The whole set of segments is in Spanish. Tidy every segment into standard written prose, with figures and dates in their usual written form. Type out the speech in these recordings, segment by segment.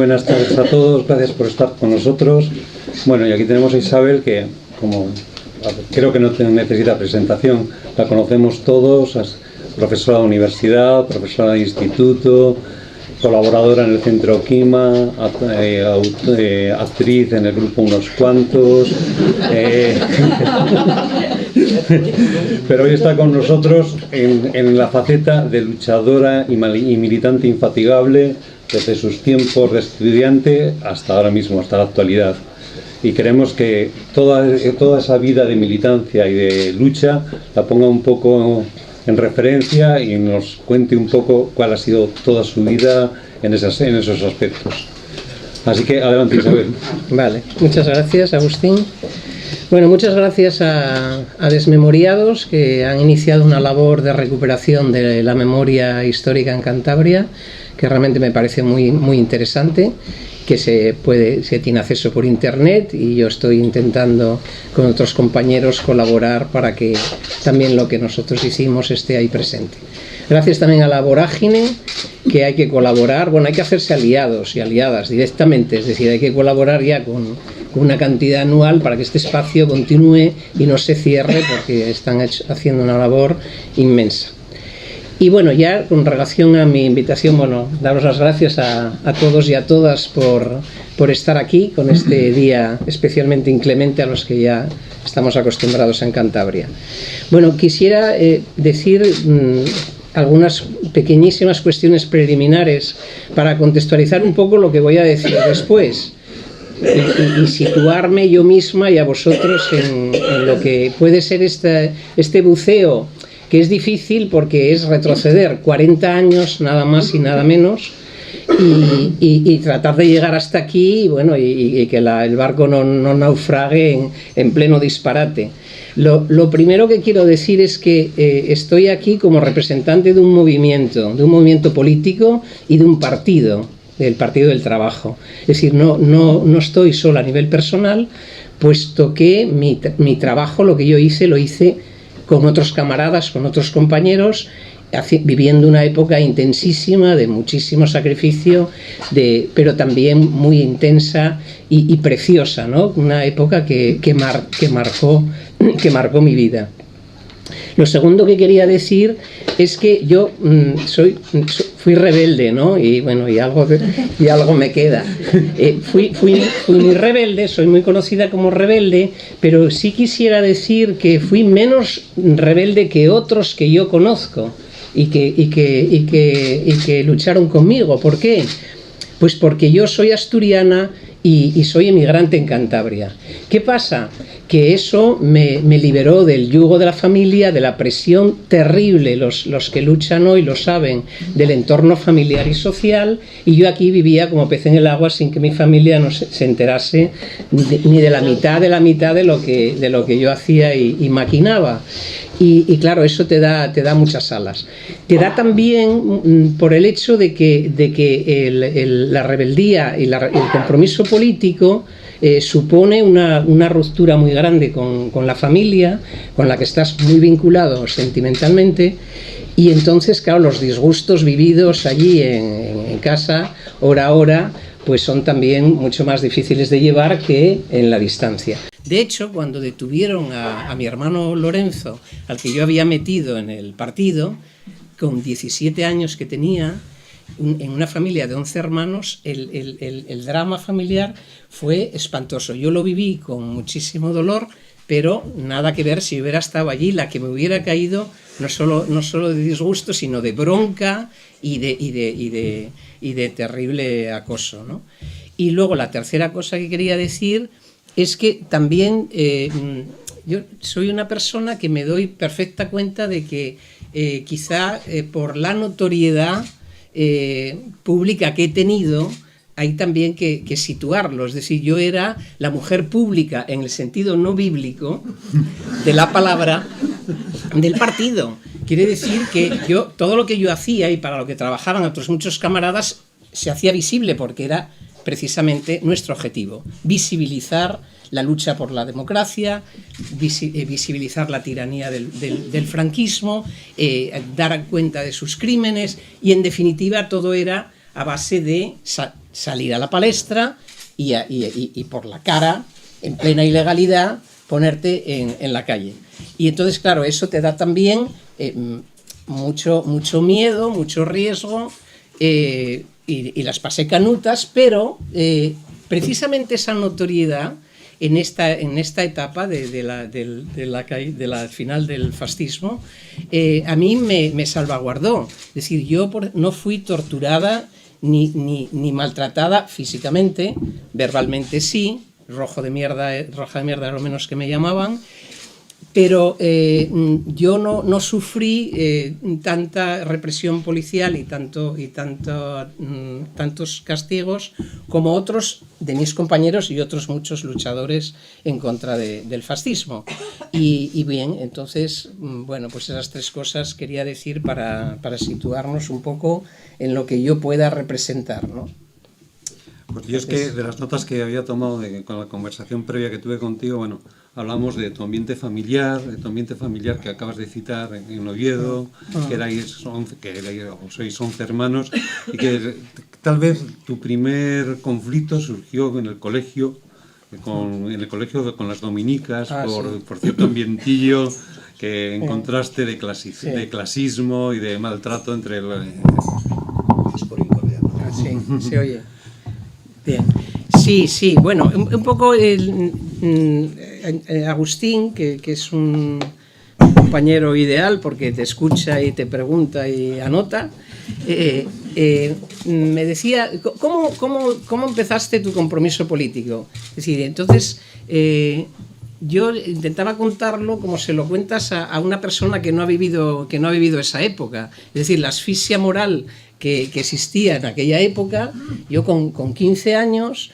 buenas tardes a todos, gracias por estar con nosotros. Bueno, y aquí tenemos a Isabel, que como creo que no necesita presentación, la conocemos todos, es profesora de universidad, profesora de instituto, colaboradora en el Centro Quima, actriz en el grupo Unos Cuantos, pero hoy está con nosotros en la faceta de luchadora y militante infatigable desde sus tiempos de estudiante hasta ahora mismo, hasta la actualidad. Y queremos que toda esa vida de militancia y de lucha la ponga un poco en referencia y nos cuente un poco cuál ha sido toda su vida en esos aspectos. Así que adelante, Isabel. Vale, muchas gracias, Agustín. Bueno, muchas gracias a Desmemoriados, que han iniciado una labor de recuperación de la memoria histórica en Cantabria, que realmente me parece muy interesante, que se tiene acceso por internet, y yo estoy intentando con otros compañeros colaborar para que también lo que nosotros hicimos esté ahí presente. Gracias también a la Vorágine, que hay que colaborar, bueno, hay que hacerse aliados y aliadas directamente, es decir, hay que colaborar ya con una cantidad anual para que este espacio continúe y no se cierre, porque están haciendo una labor inmensa. Y bueno, ya con relación a mi invitación, bueno, daros las gracias a todos y a todas por estar aquí con este día especialmente inclemente a los que ya estamos acostumbrados en Cantabria. Bueno, quisiera decir algunas pequeñísimas cuestiones preliminares para contextualizar un poco lo que voy a decir después y situarme yo misma y a vosotros en lo que puede ser este buceo, que es difícil porque es retroceder 40 años nada más y nada menos y tratar de llegar hasta aquí, bueno, y que el barco no naufrague en pleno disparate. Lo primero que quiero decir es que estoy aquí como representante de un movimiento político y de un partido, del Partido del Trabajo. Es decir, no estoy solo a nivel personal, puesto que mi trabajo, lo que yo hice, lo hice con otros camaradas, con otros compañeros, viviendo una época intensísima, de muchísimo sacrificio, pero también muy intensa y preciosa, ¿no? Una época que marcó mi vida. Lo segundo que quería decir es que yo fui rebelde, ¿no? Y bueno, y algo me queda. Fui muy rebelde, soy muy conocida como rebelde, pero sí quisiera decir que fui menos rebelde que otros que yo conozco y que lucharon conmigo. ¿Por qué? Pues porque yo soy asturiana y soy emigrante en Cantabria. ¿Qué pasa? Que eso me liberó del yugo de la familia, de la presión terrible, los que luchan hoy lo saben, del entorno familiar y social, y yo aquí vivía como pez en el agua sin que mi familia no se enterase ni de la mitad de lo que yo hacía y maquinaba. Y claro, eso te da muchas alas. Te da también por el hecho de que la rebeldía y el compromiso político supone una ruptura muy grande con la familia, con la que estás muy vinculado sentimentalmente, y entonces, claro, los disgustos vividos allí en casa, hora a hora, pues son también mucho más difíciles de llevar que en la distancia. De hecho, cuando detuvieron a mi hermano Lorenzo, al que yo había metido en el partido, con 17 años que tenía, en una familia de 11 hermanos, el drama familiar fue espantoso. Yo lo viví con muchísimo dolor, pero nada que ver si hubiera estado allí, la que me hubiera caído, no solo de disgusto, sino de bronca y de terrible acoso, ¿no? Y luego la tercera cosa que quería decir es que también yo soy una persona que me doy perfecta cuenta de que quizá por la notoriedad pública que he tenido, hay también que situarlo. Es decir, yo era la mujer pública en el sentido no bíblico de la palabra del partido. Quiere decir que todo lo que yo hacía y para lo que trabajaban otros muchos camaradas se hacía visible, porque era precisamente nuestro objetivo: visibilizar la lucha por la democracia, visibilizar la tiranía del franquismo, dar cuenta de sus crímenes, y en definitiva todo era a base de salir a la palestra y por la cara, en plena ilegalidad, ponerte en la calle. Y entonces, claro, eso te da también mucho miedo, mucho riesgo, y las pasé canutas, pero precisamente esa notoriedad en esta etapa de la final del fascismo, a mí me salvaguardó. Es decir, yo no fui torturada ni maltratada físicamente, verbalmente sí, roja de mierda era lo menos que me llamaban, pero yo no sufrí tanta represión policial y tantos castigos como otros de mis compañeros y otros muchos luchadores en contra del fascismo. Y bien, entonces, bueno, pues esas tres cosas quería decir para situarnos un poco en lo que yo pueda representar, ¿no? Pues yo es que de las notas que había tomado con la conversación previa que tuve contigo, bueno, hablamos de tu ambiente familiar, que acabas de citar en Oviedo, que sois 11 hermanos, y que tal vez tu primer conflicto surgió en el colegio, con las dominicas, por cierto ambientillo que encontraste de clasismo y de maltrato entre Sí, se oye. Bien. Sí, bueno, un poco Agustín, que es un compañero ideal porque te escucha y te pregunta y anota, me decía, ¿cómo empezaste tu compromiso político? Es decir, entonces yo intentaba contarlo como se lo cuentas a una persona que no ha vivido esa época. Es decir, la asfixia moral que existía en aquella época. Yo con 15 años,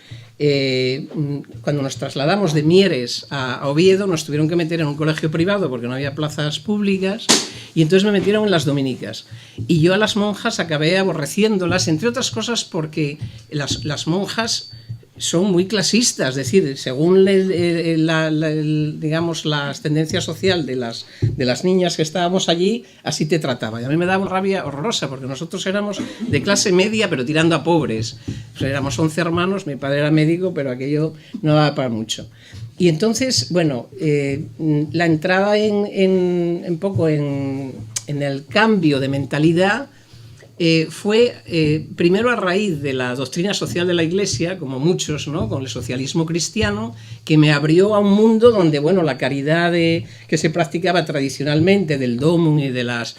cuando nos trasladamos de Mieres a Oviedo, nos tuvieron que meter en un colegio privado porque no había plazas públicas, y entonces me metieron en las dominicas. Y yo a las monjas acabé aborreciéndolas, entre otras cosas porque las monjas son muy clasistas, es decir, según digamos la ascendencia social de las niñas que estábamos allí, así te trataba. Y a mí me daba una rabia horrorosa, porque nosotros éramos de clase media, pero tirando a pobres. O sea, éramos 11 hermanos, mi padre era médico, pero aquello no daba para mucho. Y entonces, bueno, la entrada un poco en el cambio de mentalidad fue primero a raíz de la doctrina social de la Iglesia, como muchos, ¿no?, con el socialismo cristiano, que me abrió a un mundo donde, bueno, la caridad que se practicaba tradicionalmente, del domum y de las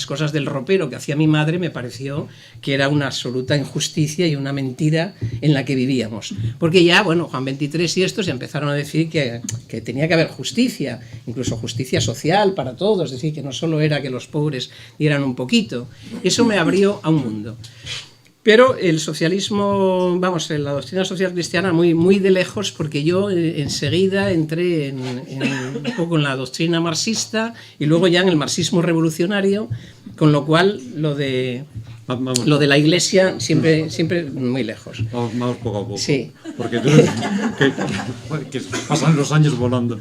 cosas del ropero que hacía mi madre, me pareció que era una absoluta injusticia y una mentira en la que vivíamos. Porque ya, bueno, Juan XXIII y estos ya empezaron a decir que tenía que haber justicia, incluso justicia social para todos, es decir, que no solo era que los pobres dieran un poquito. Eso me abrió a un mundo. Pero el socialismo, vamos, la doctrina social cristiana muy, muy de lejos, porque yo enseguida entré un poco en la doctrina marxista y luego ya en el marxismo revolucionario, con lo cual lo de la Iglesia siempre muy lejos. Vamos poco a poco. Sí. Porque tú que pasan los años volando.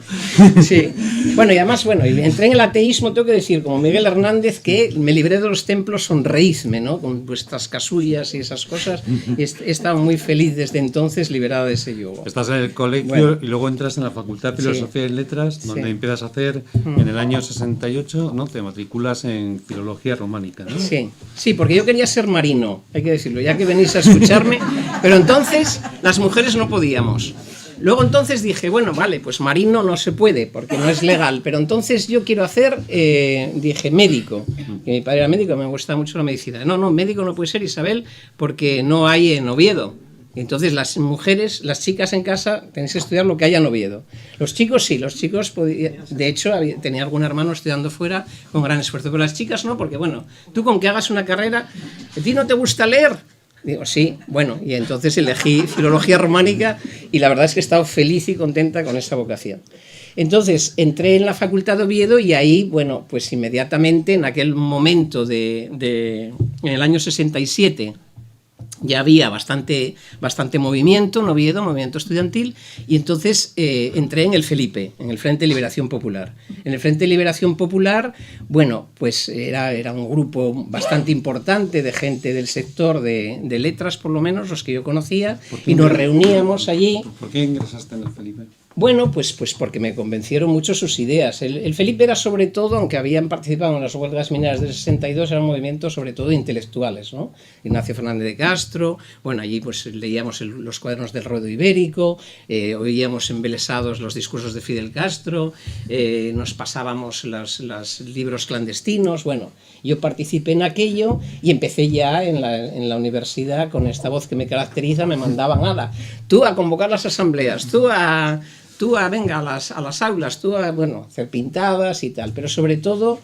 Sí. Bueno, y además, entré en el ateísmo, tengo que decir, como Miguel Hernández, que me libré de los templos, sonreízme, ¿no?, con vuestras casullas y esas cosas, y he estado muy feliz desde entonces, liberada de ese yugo. Estás en el colegio y luego entras en la Facultad de Filosofía y Letras, donde empiezas a hacer, en el año 68, ¿no?, te matriculas en Filología Románica, ¿no? Sí, porque yo quería ser marino, hay que decirlo, ya que venís a escucharme, pero entonces las mujeres no podíamos. Luego entonces dije, bueno, vale, pues marino no se puede porque no es legal, pero entonces yo quiero hacer, dije, médico, que mi padre era médico, me gusta mucho la medicina. No, médico no puede ser, Isabel, porque no hay en Oviedo. Entonces las mujeres, las chicas en casa, tenéis que estudiar lo que haya en Oviedo. Los chicos sí, los chicos podían, de hecho tenía algún hermano estudiando fuera con gran esfuerzo, pero las chicas no, porque bueno, tú con que hagas una carrera, ¿a ti no te gusta leer? Digo, sí, bueno, y entonces elegí Filología Románica y la verdad es que he estado feliz y contenta con esa vocación. Entonces entré en la Facultad de Oviedo y ahí, bueno, pues inmediatamente en aquel momento en el año 67, ya había bastante movimiento en Oviedo, movimiento estudiantil, y entonces entré en el Felipe, en el Frente de Liberación Popular. En el Frente de Liberación Popular, bueno, pues era un grupo bastante importante de gente del sector de letras, por lo menos, los que yo conocía, y nos reuníamos allí. ¿Por qué ingresaste en el Felipe? Bueno, pues porque me convencieron mucho sus ideas. El Felipe era sobre todo, aunque habían participado en las huelgas mineras del 62, era un movimiento sobre todo de intelectuales, ¿no? Ignacio Fernández de Castro, bueno, allí pues leíamos los cuadernos del Ruedo Ibérico, oíamos embelesados los discursos de Fidel Castro, nos pasábamos los libros clandestinos, bueno, yo participé en aquello y empecé ya en la universidad con esta voz que me caracteriza, me mandaban, ala, tú a convocar las asambleas, tú a venga, a las aulas, bueno, hacer pintadas y tal, pero sobre todo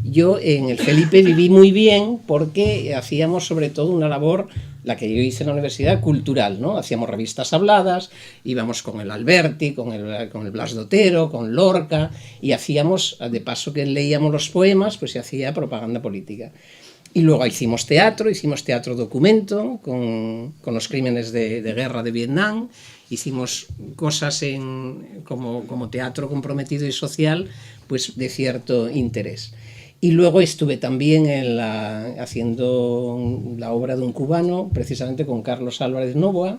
yo en el Felipe viví muy bien porque hacíamos sobre todo una labor, la que yo hice en la universidad, cultural, ¿no? Hacíamos revistas habladas, íbamos con el Alberti, con el Blas de Otero, con Lorca, y hacíamos, de paso que leíamos los poemas, pues se hacía propaganda política. Y luego hicimos teatro documento con los crímenes de guerra de Vietnam, hicimos cosas como teatro comprometido y social, pues de cierto interés. Y luego estuve también haciendo la obra de un cubano, precisamente con Carlos Álvarez Novoa,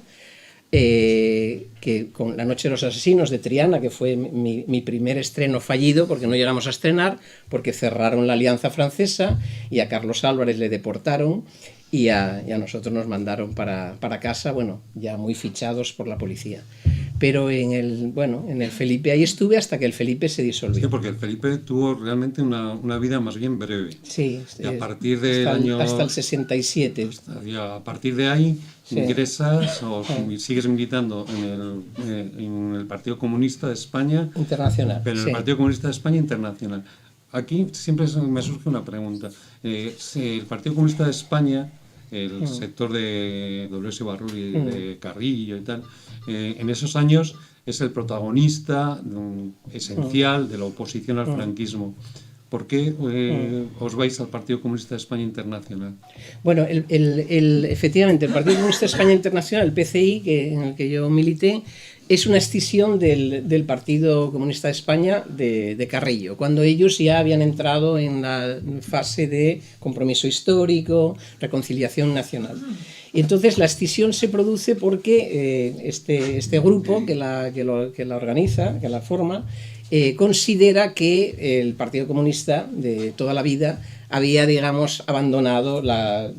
que con La Noche de los Asesinos de Triana, que fue mi primer estreno fallido, porque no llegamos a estrenar, porque cerraron la Alianza Francesa y a Carlos Álvarez le deportaron y a nosotros nos mandaron para casa, bueno, ya muy fichados por la policía. Pero en el Felipe ahí estuve hasta que el Felipe se disolvió. Sí, porque el Felipe tuvo realmente una vida más bien breve. Sí, y a partir del hasta el 67. A partir de ahí ingresas o sigues militando en el Partido Comunista de España Internacional. Pero en el Partido Comunista de España Internacional. Aquí siempre me surge una pregunta. El Partido Comunista de España, el sector de W.S. Barruri, de Carrillo y tal, en esos años es el protagonista esencial de la oposición al franquismo. ¿Por qué os vais al Partido Comunista de España Internacional? Bueno, efectivamente, el Partido Comunista de España Internacional, el PCI, en el que yo milité, es una escisión del Partido Comunista de España de Carrillo, cuando ellos ya habían entrado en la fase de compromiso histórico, reconciliación nacional. Y entonces la escisión se produce porque este grupo que la organiza, que la forma, considera que el Partido Comunista de toda la vida había, digamos, abandonado la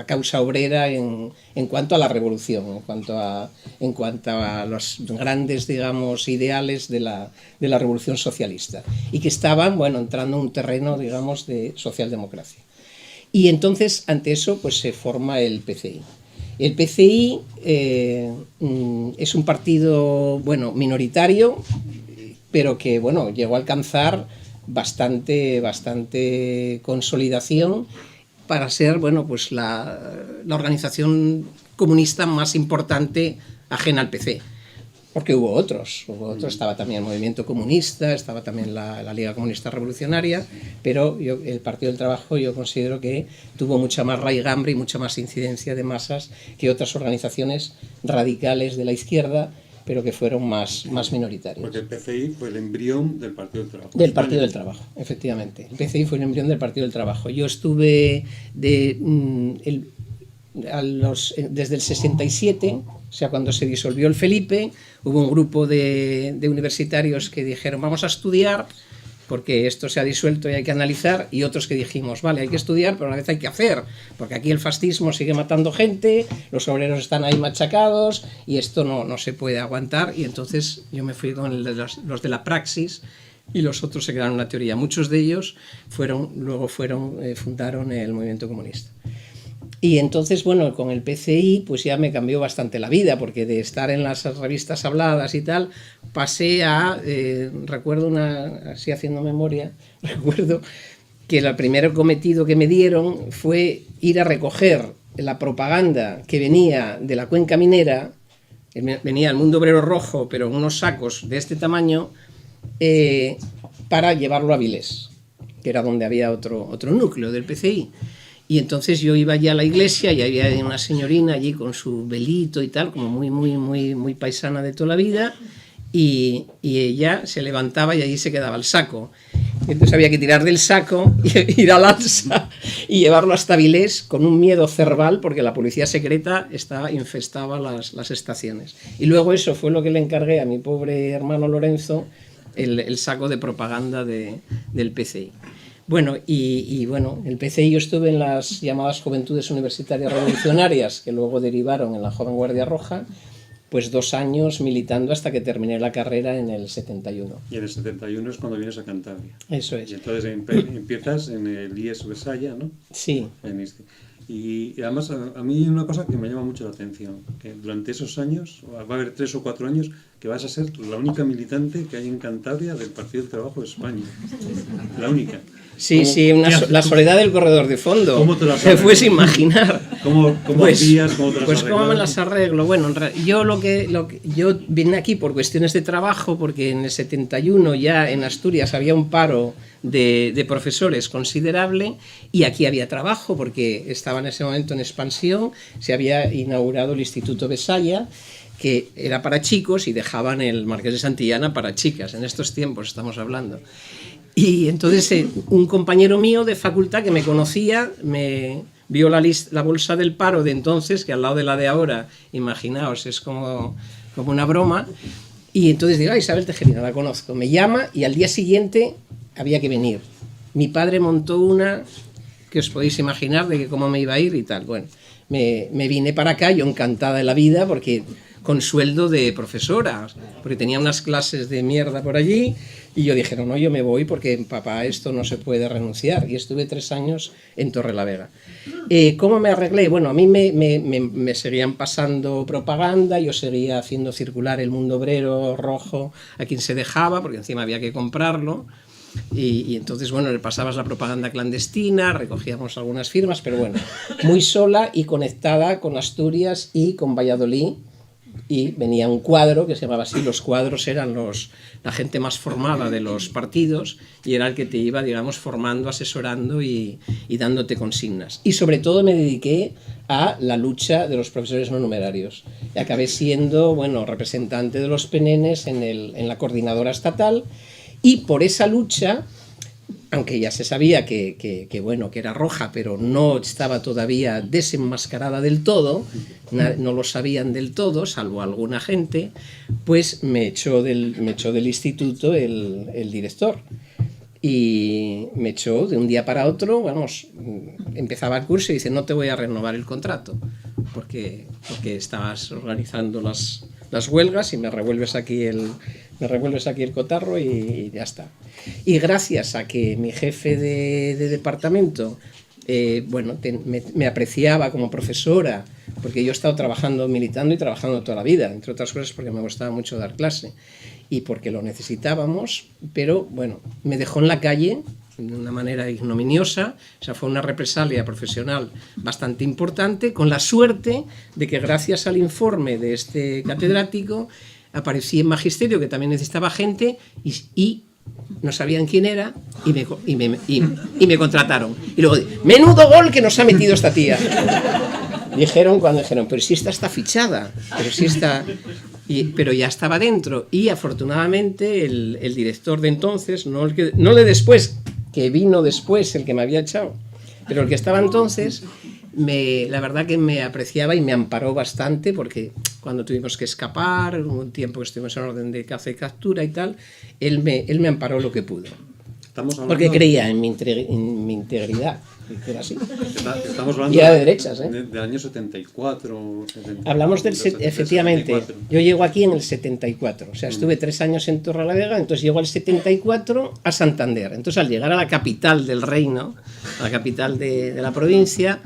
causa obrera en cuanto a la revolución, en cuanto a los grandes, digamos, ideales de la revolución socialista, y que estaban, bueno, entrando en un terreno, digamos, de socialdemocracia. Y entonces, ante eso, pues se forma el PCI. El PCI es un partido, bueno, minoritario, pero que, bueno, llegó a alcanzar bastante consolidación para ser, bueno, pues la organización comunista más importante ajena al PC. Porque hubo otros, estaba también el Movimiento Comunista, estaba también la Liga Comunista Revolucionaria, pero el Partido del Trabajo yo considero que tuvo mucha más raigambre y mucha más incidencia de masas que otras organizaciones radicales de la izquierda, pero que fueron más minoritarios. Porque el PCI fue el embrión del Partido del Trabajo. Del Partido del Trabajo, efectivamente. El PCI fue el embrión del Partido del Trabajo. Yo estuve desde el 67, o sea, cuando se disolvió el Felipe, hubo un grupo de universitarios que dijeron vamos a estudiar porque esto se ha disuelto y hay que analizar, y otros que dijimos, vale, hay que estudiar, pero a la vez hay que hacer, porque aquí el fascismo sigue matando gente, los obreros están ahí machacados, y esto no se puede aguantar, y entonces yo me fui con los de la praxis, y los otros se quedaron en la teoría. Muchos de ellos fundaron el movimiento comunista. Y entonces, bueno, con el PCI pues ya me cambió bastante la vida, porque de estar en las revistas habladas y tal, pasé a, recuerdo así haciendo memoria, recuerdo que el primer cometido que me dieron fue ir a recoger la propaganda que venía de la cuenca minera, venía el Mundo Obrero Rojo, pero en unos sacos de este tamaño, para llevarlo a Vilés, que era donde había otro núcleo del PCI. Y entonces yo iba allí a la iglesia y había una señorina allí con su velito y tal, como muy paisana de toda la vida, y ella se levantaba y allí se quedaba el saco. Entonces había que tirar del saco, ir al alza y llevarlo hasta Avilés con un miedo cerval, porque la policía secreta infestaba las estaciones. Y luego eso fue lo que le encargué a mi pobre hermano Lorenzo, el saco de propaganda del PCI. Bueno, bueno, el PCI yo estuve en las llamadas Juventudes Universitarias Revolucionarias, que luego derivaron en la Joven Guardia Roja, pues 2 años militando hasta que terminé la carrera en el 71. Y en el 71 es cuando vienes a Cantabria. Eso es. Y entonces empiezas en el IES Besaya, ¿no? Sí. Y además a mí hay una cosa que me llama mucho la atención, que durante esos años, va a haber 3 o 4 años, que vas a ser la única militante que hay en Cantabria del Partido del Trabajo de España. La única. Sí, la soledad del corredor de fondo. ¿Cómo te las arreglas? Te puedes imaginar. ¿Cómo hacías? ¿Cómo te las Pues cómo me las arreglo. Bueno, yo yo vine aquí por cuestiones de trabajo, porque en el 71 ya en Asturias había un paro de profesores considerable, y aquí había trabajo porque estaba en ese momento en expansión. Se había inaugurado el Instituto Besaya, que era para chicos, y dejaban el Marqués de Santillana para chicas. En estos tiempos estamos hablando. Y entonces un compañero mío de facultad que me conocía me vio la bolsa del paro de entonces, que al lado de la de ahora, imaginaos, es como una broma. Y entonces digo, Isabel Tejerina, la conozco. Me llama y al día siguiente había que venir. Mi padre montó una que os podéis imaginar de que cómo me iba a ir y tal. Bueno, me vine para acá, yo encantada de la vida, porque con sueldo de profesora, porque tenía unas clases de mierda por allí, y yo dije, no, yo me voy porque, papá, a esto no se puede renunciar. Y estuve 3 años en Torrelavega. ¿Cómo me arreglé? Bueno, a mí me seguían pasando propaganda, yo seguía haciendo circular El Mundo Obrero Rojo a quien se dejaba, porque encima había que comprarlo. Y entonces, bueno, le pasabas la propaganda clandestina, recogíamos algunas firmas, pero bueno, muy sola y conectada con Asturias y con Valladolid. Y venía un cuadro que se llamaba así. Los cuadros eran la gente más formada de los partidos, y era el que te iba, digamos, formando, asesorando y dándote consignas. Y sobre todo me dediqué a la lucha de los profesores no numerarios. Y acabé siendo, bueno, representante de los PNNs en la coordinadora estatal, y por esa lucha, aunque ya se sabía que era roja, pero no estaba todavía desenmascarada del todo, no lo sabían del todo, salvo alguna gente, pues me echó del instituto el director. Y me echó de un día para otro, vamos, empezaba el curso y dice, no te voy a renovar el contrato, porque estabas organizando las huelgas y me revuelves aquí el cotarro y ya está. Y gracias a que mi jefe de departamento me apreciaba como profesora, porque yo he estado trabajando, militando y trabajando toda la vida, entre otras cosas porque me gustaba mucho dar clase y porque lo necesitábamos, pero bueno, me dejó en la calle de una manera ignominiosa. O sea, fue una represalia profesional bastante importante, con la suerte de que gracias al informe de este catedrático aparecí en magisterio, que también necesitaba gente, y no sabían quién era, y me contrataron. Y luego, menudo gol que nos ha metido esta tía. Dijeron, pero si esta está fichada, pero si está... pero ya estaba dentro, y afortunadamente el director de entonces, no el de después, que vino después, el que me había echado, pero el que estaba entonces, la verdad que me apreciaba y me amparó bastante, porque cuando tuvimos que escapar, un tiempo que estuvimos en orden de caza y captura y tal, él me amparó lo que pudo, porque creía en mi integridad. Era así. Estamos hablando y era de derechas, ¿eh? Del año 74. Hablamos efectivamente. 74. Yo llego aquí en el 74. O sea, estuve 3 años en Torrelavega, entonces llego al 74 a Santander. Entonces, al llegar a la capital del reino, a la capital de la provincia,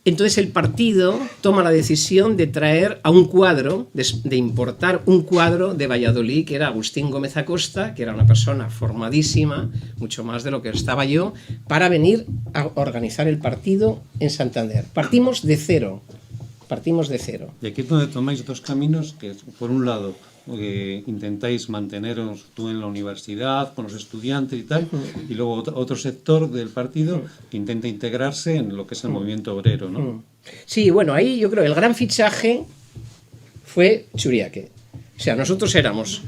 entonces el partido toma la decisión de traer a un cuadro, de importar un cuadro de Valladolid, que era Agustín Gómez Acosta, que era una persona formadísima, mucho más de lo que estaba yo, para venir a organizar el partido en Santander. Partimos de cero. partimos de cero. Y aquí es donde tomáis dos caminos, que por un lado intentáis manteneros tú en la universidad, con los estudiantes y tal, y luego otro sector del partido que intenta integrarse en lo que es el movimiento obrero, ¿no? Sí, bueno, ahí yo creo que el gran fichaje fue Churiaque. O sea, nosotros éramos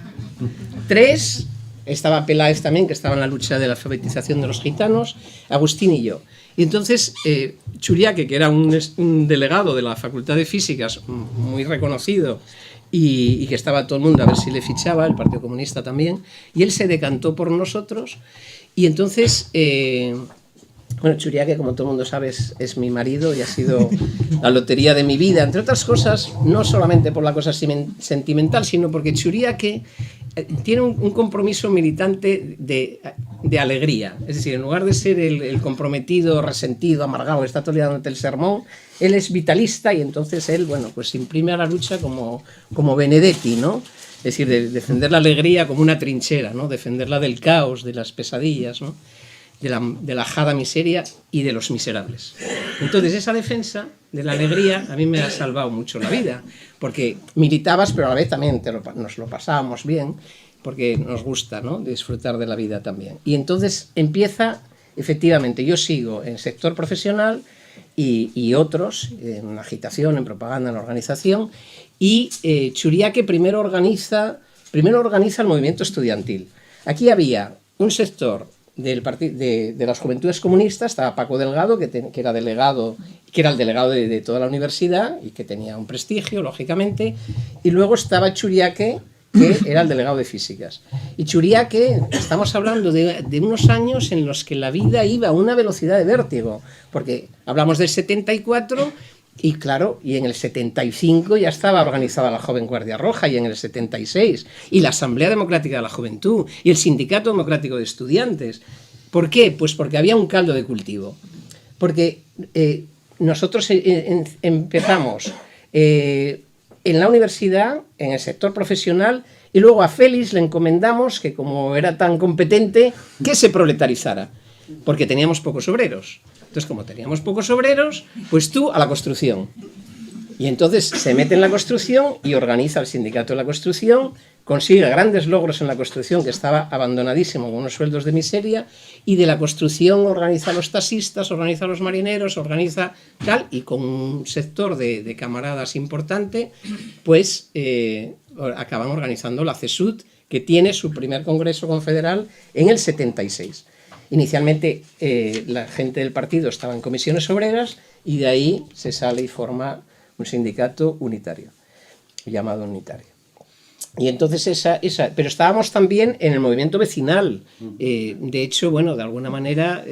3, estaba Peláez también, que estaba en la lucha de la alfabetización de los gitanos, Agustín y yo. Y entonces Churiaque, que era un delegado de la Facultad de Físicas muy reconocido, y que estaba todo el mundo a ver si le fichaba, el Partido Comunista también, y él se decantó por nosotros, y entonces, bueno, Churiaque, como todo el mundo sabe, es mi marido y ha sido la lotería de mi vida, entre otras cosas, no solamente por la cosa sentimental, sino porque Churiaque tiene un compromiso militante de alegría, es decir, en lugar de ser el comprometido, resentido, amargado, que está todo el día dándote el sermón, él es vitalista y entonces él, bueno, pues se imprime a la lucha como Benedetti, ¿no? Es decir, de defender la alegría como una trinchera, ¿no? Defenderla del caos, de las pesadillas, ¿no? De la ajada miseria y de los miserables. Entonces esa defensa de la alegría a mí me ha salvado mucho la vida, porque militabas, pero a la vez también nos lo pasábamos bien, porque nos gusta, ¿no? Disfrutar de la vida también. Y entonces empieza, efectivamente, yo sigo en sector profesional y otros, en agitación, en propaganda, en organización, y Churiaque primero organiza el movimiento estudiantil. Aquí había un sector de las Juventudes Comunistas, estaba Paco Delgado, que era el delegado de toda la universidad y que tenía un prestigio, lógicamente, y luego estaba Churiaque, que era el delegado de Físicas. Y Churiaque, estamos hablando de unos años en los que la vida iba a una velocidad de vértigo, porque hablamos del 74 y claro, y en el 75 ya estaba organizada la Joven Guardia Roja, y en el 76, y la Asamblea Democrática de la Juventud, y el Sindicato Democrático de Estudiantes. ¿Por qué? Pues porque había un caldo de cultivo. Porque nosotros empezamos en la universidad, en el sector profesional, y luego a Félix le encomendamos que, como era tan competente, que se proletarizara, porque teníamos pocos obreros. Entonces, como teníamos pocos obreros, pues tú a la construcción. Y entonces se mete en la construcción y organiza el sindicato de la construcción, consigue grandes logros en la construcción, que estaba abandonadísimo, con unos sueldos de miseria, y de la construcción organiza a los taxistas, organiza a los marineros, organiza tal, y con un sector de camaradas importante, pues acaban organizando la CESUD, que tiene su primer congreso confederal en el 76. Inicialmente la gente del partido estaba en comisiones obreras y de ahí se sale y forma un sindicato unitario, llamado Unitario. Y entonces pero estábamos también en el movimiento vecinal. De hecho, bueno, de alguna manera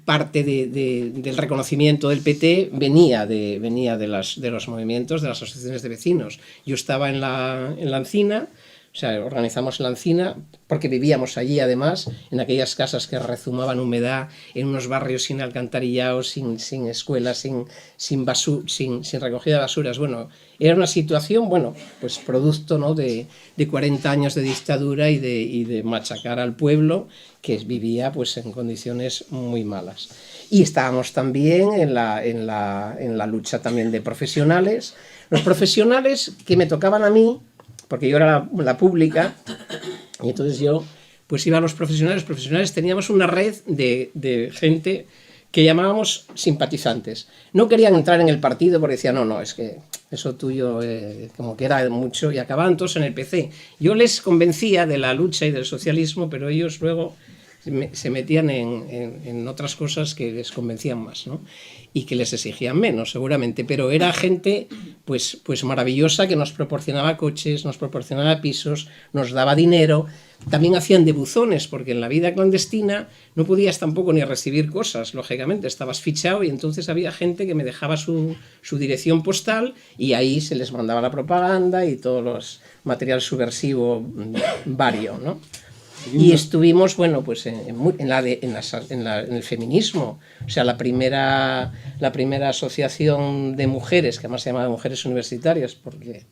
parte del reconocimiento del PT venía de los movimientos, de las asociaciones de vecinos. Yo estaba en la Encina. O sea, organizamos la Encina porque vivíamos allí, además, en aquellas casas que rezumaban humedad, en unos barrios sin alcantarillados, sin escuelas, sin recogida de basuras. Bueno, era una situación, bueno, pues producto, ¿no?, de 40 años de dictadura y de machacar al pueblo, que vivía pues en condiciones muy malas. Y estábamos también en la lucha también de profesionales. Los profesionales que me tocaban a mí, porque yo era la pública, y entonces yo pues iba a los profesionales. Los profesionales teníamos una red de gente que llamábamos simpatizantes. No querían entrar en el partido porque decían, no, es que eso tuyo como que era mucho, y acababan todos en el PC. Yo les convencía de la lucha y del socialismo, pero ellos luego se metían en otras cosas que les convencían más, ¿no? Y que les exigían menos, seguramente, pero era gente pues maravillosa, que nos proporcionaba coches, nos proporcionaba pisos, nos daba dinero. También hacían de buzones, porque en la vida clandestina no podías tampoco ni recibir cosas, lógicamente, estabas fichado, y entonces había gente que me dejaba su dirección postal y ahí se les mandaba la propaganda y todo los material subversivo vario, ¿no? Y estuvimos, bueno, pues en el feminismo. O sea, la primera asociación de mujeres, que además se llamaba Mujeres Universitarias, porque,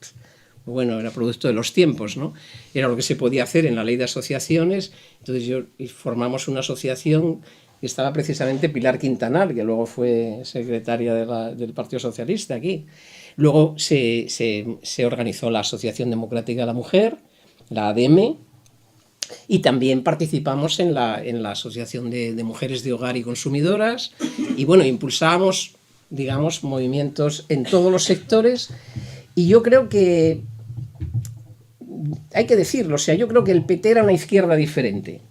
bueno, era producto de los tiempos, ¿no? Era lo que se podía hacer en la ley de asociaciones. Entonces formamos una asociación y estaba precisamente Pilar Quintanar, que luego fue secretaria del Partido Socialista aquí. Luego se organizó la Asociación Democrática de la Mujer, la ADM, y también participamos en la Asociación de Mujeres de Hogar y Consumidoras, y bueno, impulsábamos, digamos, movimientos en todos los sectores, y yo creo que, hay que decirlo, o sea, yo creo que el PT era una izquierda diferente.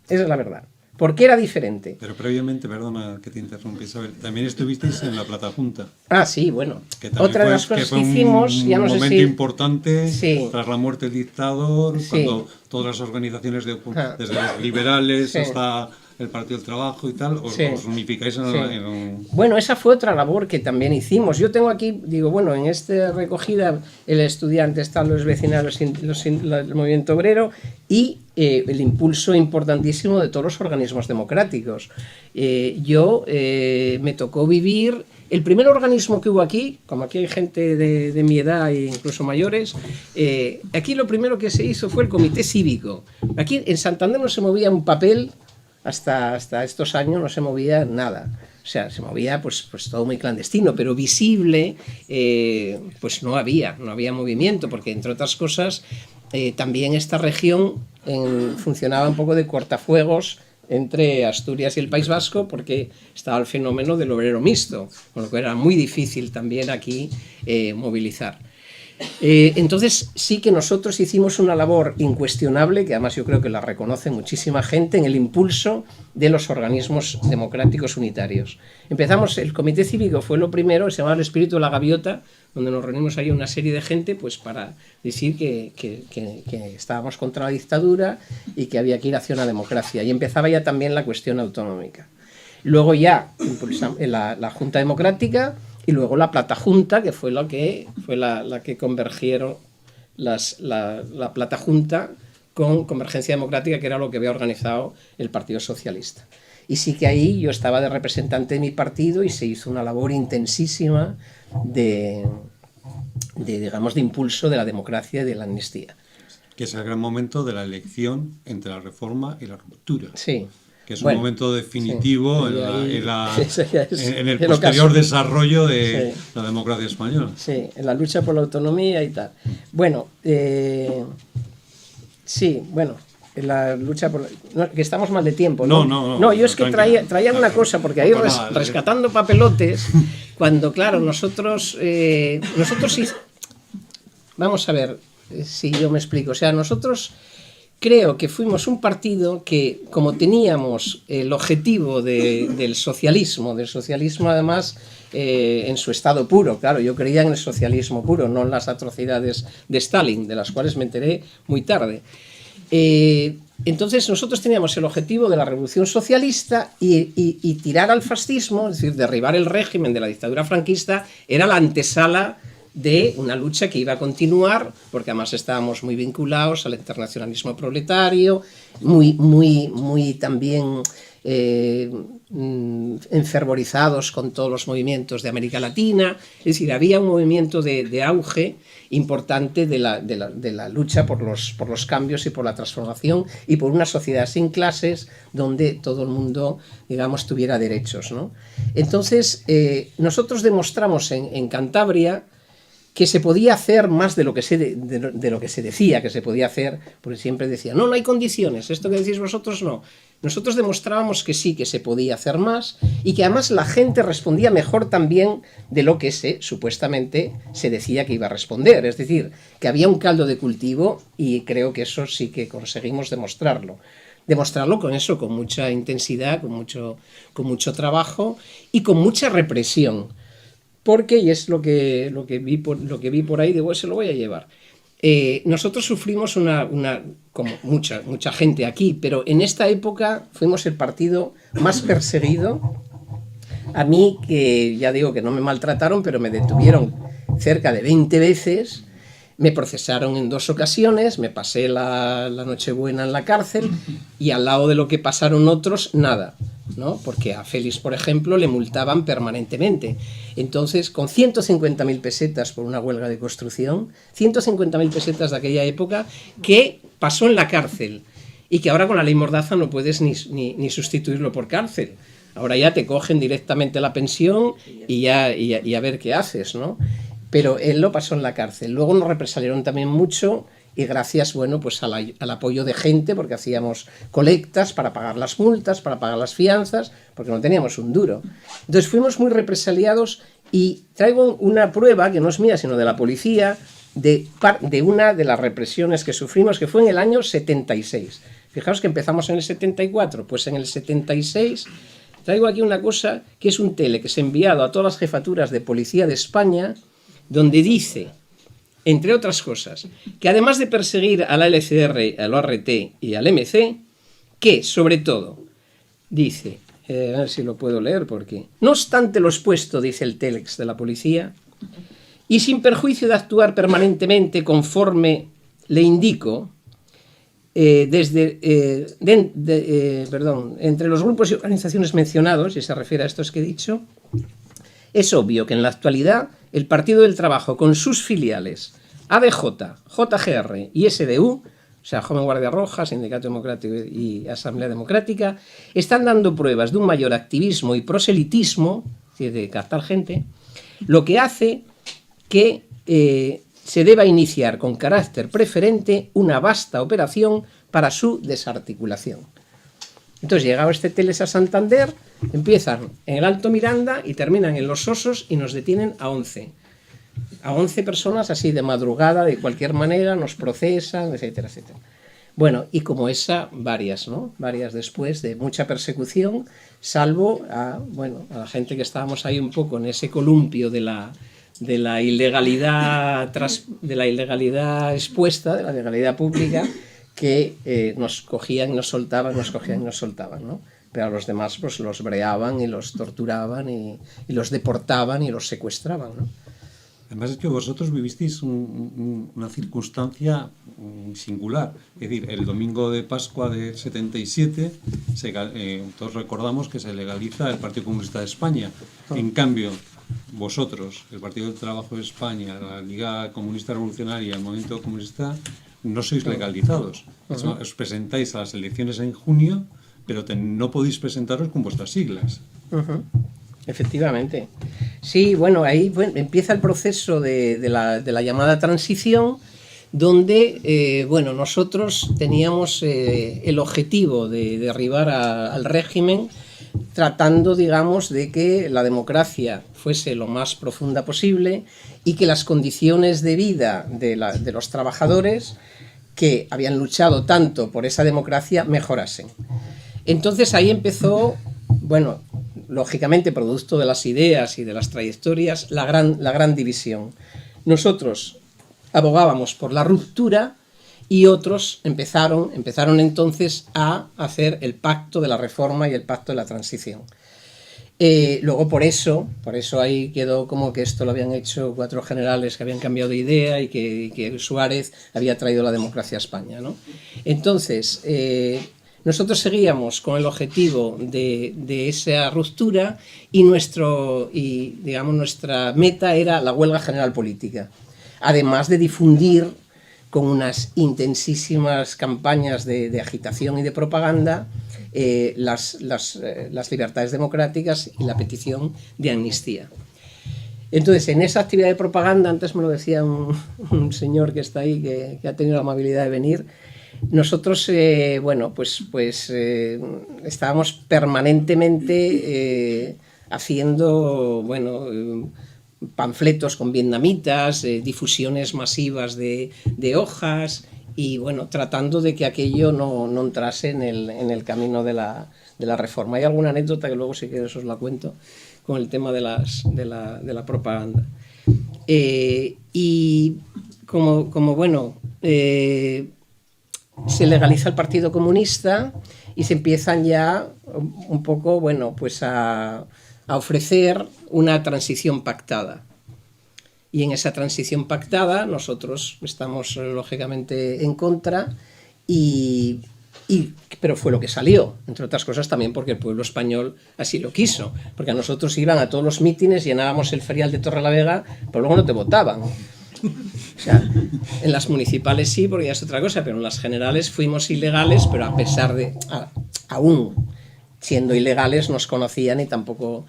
Esa es la verdad. ¿Por qué era diferente? Pero previamente, perdona que te interrumpí, Isabel, también estuvisteis en la Plata Junta. Ah, sí, bueno. Que otra de las cosas que hicimos, ya no sé si... un momento importante sí, tras la muerte del dictador, sí, cuando todas las organizaciones, desde los liberales sí, hasta el Partido del Trabajo y tal, os unificáis en, sí. en un... Bueno, esa fue otra labor que también hicimos. Yo tengo aquí, digo, bueno, en esta recogida el estudiante, están los vecinales, el movimiento obrero y el impulso importantísimo de todos los organismos democráticos. Yo me tocó vivir el primer organismo que hubo aquí, como aquí hay gente de mi edad e incluso mayores, aquí lo primero que se hizo fue el comité cívico. Aquí en Santander no se movía un papel. Hasta estos años no se movía nada, o sea, se movía pues todo muy clandestino, pero visible, pues no había movimiento, porque entre otras cosas también esta región funcionaba un poco de cortafuegos entre Asturias y el País Vasco, porque estaba el fenómeno del obrero mixto, con lo que era muy difícil también aquí movilizar. Entonces sí que nosotros hicimos una labor incuestionable, que además yo creo que la reconoce muchísima gente, en el impulso de los organismos democráticos unitarios. Empezamos, el comité cívico fue lo primero, se llamaba El Espíritu de la Gaviota, donde nos reunimos ahí una serie de gente pues para decir que estábamos contra la dictadura y que había que ir hacia una democracia, y empezaba ya también la cuestión autonómica. Luego ya impulsamos la Junta Democrática, y luego la Plata Junta, que fue la que convergieron la Plata Junta con Convergencia Democrática, que era lo que había organizado el Partido Socialista. Y sí que ahí yo estaba de representante de mi partido y se hizo una labor intensísima de impulso de la democracia y de la amnistía. Que es el gran momento de la elección entre la reforma y la ruptura. Sí. Que es un momento definitivo sí, en el posterior desarrollo de la democracia española. Sí, en la lucha por la autonomía y tal. Bueno, sí, bueno, en la lucha por... No, que estamos mal de tiempo, ¿no? No, yo es que traía una cosa, porque ahí rescatando papelotes, cuando, claro, nosotros vamos a ver si yo me explico. O sea, nosotros... Creo que fuimos un partido que, como teníamos el objetivo del socialismo además en su estado puro, claro, yo creía en el socialismo puro, no en las atrocidades de Stalin, de las cuales me enteré muy tarde. Entonces nosotros teníamos el objetivo de la revolución socialista y tirar al fascismo, es decir, derribar el régimen de la dictadura franquista, era la antesala de una lucha que iba a continuar, porque además estábamos muy vinculados al internacionalismo proletario, muy también enfervorizados con todos los movimientos de América Latina. Es decir, había un movimiento de auge importante de la lucha por los cambios y por la transformación y por una sociedad sin clases donde todo el mundo, digamos, tuviera derechos, ¿no? Entonces, nosotros demostramos en Cantabria que se podía hacer más de lo que se decía que se podía hacer, porque siempre decía, no hay condiciones, esto que decís vosotros no. Nosotros demostrábamos que sí, que se podía hacer más, y que además la gente respondía mejor también de lo que supuestamente se decía que iba a responder, es decir, que había un caldo de cultivo, y creo que eso sí que conseguimos demostrarlo con eso, con mucha intensidad, con mucho trabajo y con mucha represión. Porque, y es lo que vi por ahí, digo, se lo voy a llevar. Nosotros sufrimos como mucha gente aquí, pero en esta época fuimos el partido más perseguido. A mí, que ya digo que no me maltrataron, pero me detuvieron cerca de 20 veces, me procesaron en 2 ocasiones, me pasé la Nochebuena en la cárcel, y al lado de lo que pasaron otros, nada, ¿no? Porque a Félix, por ejemplo, le multaban permanentemente. Entonces, con 150.000 pesetas por una huelga de construcción, 150.000 pesetas de aquella época, que pasó en la cárcel. y que ahora con la ley Mordaza no puedes ni sustituirlo por cárcel. Ahora ya te cogen directamente la pensión y a ver qué haces, ¿no? Pero él lo pasó en la cárcel. Luego nos represaliaron también mucho, y gracias, bueno, pues al apoyo de gente, porque hacíamos colectas para pagar las multas, para pagar las fianzas, porque no teníamos un duro. Entonces fuimos muy represaliados, y traigo una prueba que no es mía, sino de la policía, de una de las represiones que sufrimos, que fue en el año 76. Fijaos que empezamos en el 74, pues en el 76 traigo aquí una cosa que es un telex enviado a todas las jefaturas de policía de España, donde dice, entre otras cosas, que además de perseguir a la LCR, al ORT y al MC, que, sobre todo, dice, a ver si lo puedo leer, porque no obstante lo expuesto, dice el telex de la policía, y sin perjuicio de actuar permanentemente conforme le indico, entre los grupos y organizaciones mencionados, y se refiere a estos que he dicho, es obvio que en la actualidad el Partido del Trabajo, con sus filiales ADJ, JGR y SDU, o sea, Joven Guardia Roja, Sindicato Democrático y Asamblea Democrática, están dando pruebas de un mayor activismo y proselitismo, es decir, de captar gente, lo que hace que se deba iniciar con carácter preferente una vasta operación para su desarticulación. Entonces, llegado este telex a Santander, empiezan en el Alto Miranda y terminan en Los Osos, y nos detienen a 11. A 11 personas así de madrugada, de cualquier manera, nos procesan, etcétera, etcétera. Bueno, y como esa, varias, ¿no? Varias después de mucha persecución, salvo a la gente que estábamos ahí un poco en ese columpio de la ilegalidad expuesta, de la ilegalidad pública, que nos cogían y nos soltaban, ¿no? Pero a los demás pues los breaban y los torturaban y los deportaban y los secuestraban, ¿no? Además es que vosotros vivisteis una circunstancia singular. Es decir, el domingo de Pascua del 77, todos recordamos que se legaliza el Partido Comunista de España. En cambio, vosotros, el Partido del Trabajo de España, la Liga Comunista Revolucionaria, el Movimiento Comunista, no sois legalizados. Os presentáis a las elecciones en junio, pero no podéis presentaros con vuestras siglas. Efectivamente. Sí, bueno, ahí empieza el proceso de la llamada transición, donde nosotros teníamos el objetivo de derribar al régimen, tratando, digamos, de que la democracia fuese lo más profunda posible y que las condiciones de vida de los trabajadores que habían luchado tanto por esa democracia mejorasen. Entonces ahí empezó, lógicamente producto de las ideas y de las trayectorias, la gran división. Nosotros abogábamos por la ruptura y otros empezaron entonces a hacer el pacto de la reforma y el pacto de la transición. Luego por eso ahí quedó como que esto lo habían hecho 4 generales que habían cambiado de idea y que Suárez había traído la democracia a España, ¿no? Entonces, nosotros seguíamos con el objetivo de esa ruptura y nuestra meta era la huelga general política, además de difundir con unas intensísimas campañas de agitación y de propaganda las libertades democráticas y la petición de amnistía. Entonces, en esa actividad de propaganda, antes me lo decía un señor que está ahí, que ha tenido la amabilidad de venir, nosotros, estábamos permanentemente haciendo, panfletos con vietnamitas, difusiones masivas de hojas y, tratando de que aquello no entrase en el camino de la reforma. Hay alguna anécdota que luego, si quieres, os la cuento con el tema de la propaganda. Y se legaliza el Partido Comunista y se empiezan ya un poco, a ofrecer una transición pactada. Y en esa transición pactada nosotros estamos lógicamente en contra, pero fue lo que salió, entre otras cosas también porque el pueblo español así lo quiso, porque a nosotros iban a todos los mítines, llenábamos el ferial de Torrelavega, pero luego no te votaban. O sea, en las municipales sí, porque ya es otra cosa, pero en las generales fuimos ilegales, pero a pesar de, aún siendo ilegales, nos conocían y tampoco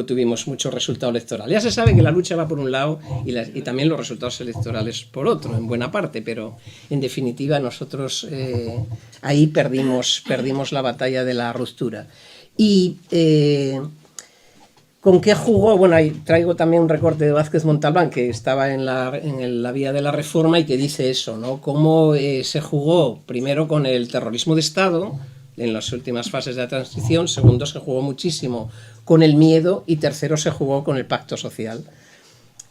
tuvimos mucho resultado electoral. Ya se sabe que la lucha va por un lado y también los resultados electorales por otro, en buena parte, pero en definitiva nosotros ahí perdimos la batalla de la ruptura. Y ¿con qué jugó? Bueno, ahí traigo también un recorte de Vázquez Montalbán, que estaba en la vía de la reforma y que dice eso, ¿no? Cómo se jugó primero con el terrorismo de Estado en las últimas fases de la transición, segundo se jugó muchísimo con el miedo y tercero se jugó con el pacto social,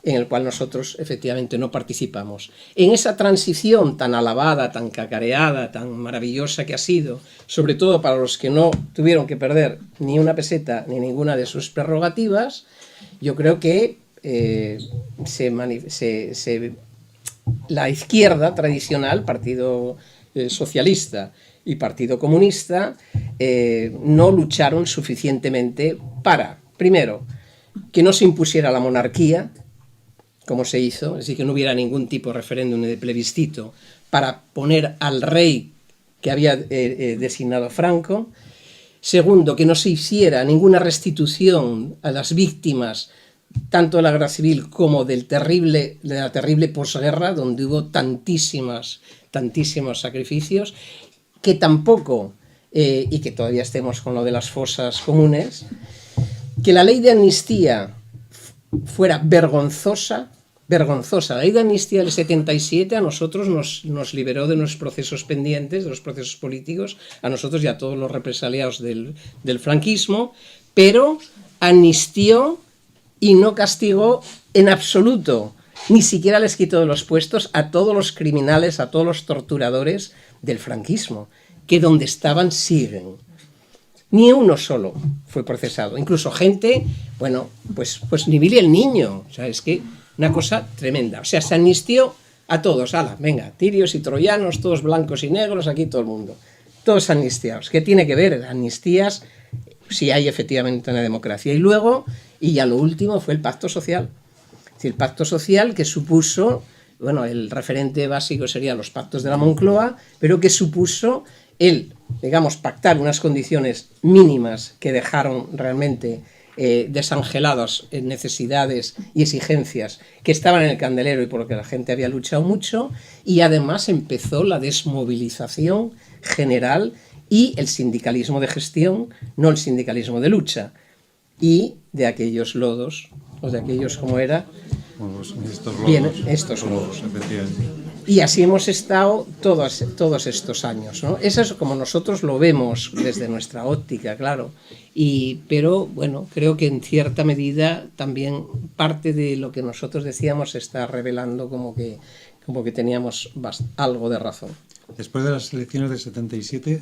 en el cual nosotros efectivamente no participamos. En esa transición tan alabada, tan cacareada, tan maravillosa que ha sido, sobre todo para los que no tuvieron que perder ni una peseta ni ninguna de sus prerrogativas, yo creo que la izquierda tradicional, Partido Socialista y Partido Comunista, no lucharon suficientemente para, primero, que no se impusiera la monarquía, como se hizo, es decir, que no hubiera ningún tipo de referéndum ni de plebiscito para poner al rey que había designado Franco. Segundo, que no se hiciera ninguna restitución a las víctimas tanto de la guerra civil como de la terrible posguerra, donde hubo tantísimos sacrificios, que tampoco, y que todavía estemos con lo de las fosas comunes, que la ley de amnistía fuera vergonzosa. La ley de amnistía del 77 a nosotros nos liberó de nuestros procesos pendientes, de los procesos políticos, a nosotros y a todos los represaliados del franquismo, pero amnistió y no castigó en absoluto, ni siquiera les quitó de los puestos a todos los criminales, a todos los torturadores del franquismo, que donde estaban siguen. Ni uno solo fue procesado. Incluso gente, bueno, pues ni Billy el Niño. O sea, es que una cosa tremenda. O sea, se amnistió a todos. ¡Hala! Venga, tirios y troyanos, todos blancos y negros, aquí todo el mundo. Todos amnistiados. ¿Qué tiene que ver? Amnistías, si hay efectivamente una democracia. Y luego, y ya lo último, fue el pacto social. Es decir, el pacto social que supuso, bueno, el referente básico serían los pactos de la Moncloa, pero que supuso digamos, pactar unas condiciones mínimas que dejaron realmente desangeladas necesidades y exigencias que estaban en el candelero y por lo que la gente había luchado mucho, y además empezó la desmovilización general y el sindicalismo de gestión, no el sindicalismo de lucha, y de aquellos lodos, o de aquellos como era, estos lodos. Y así hemos estado todos estos años, ¿no? Eso es como nosotros lo vemos desde nuestra óptica, claro. Pero bueno, creo que en cierta medida también parte de lo que nosotros decíamos se está revelando como que teníamos algo de razón. Después de las elecciones del 77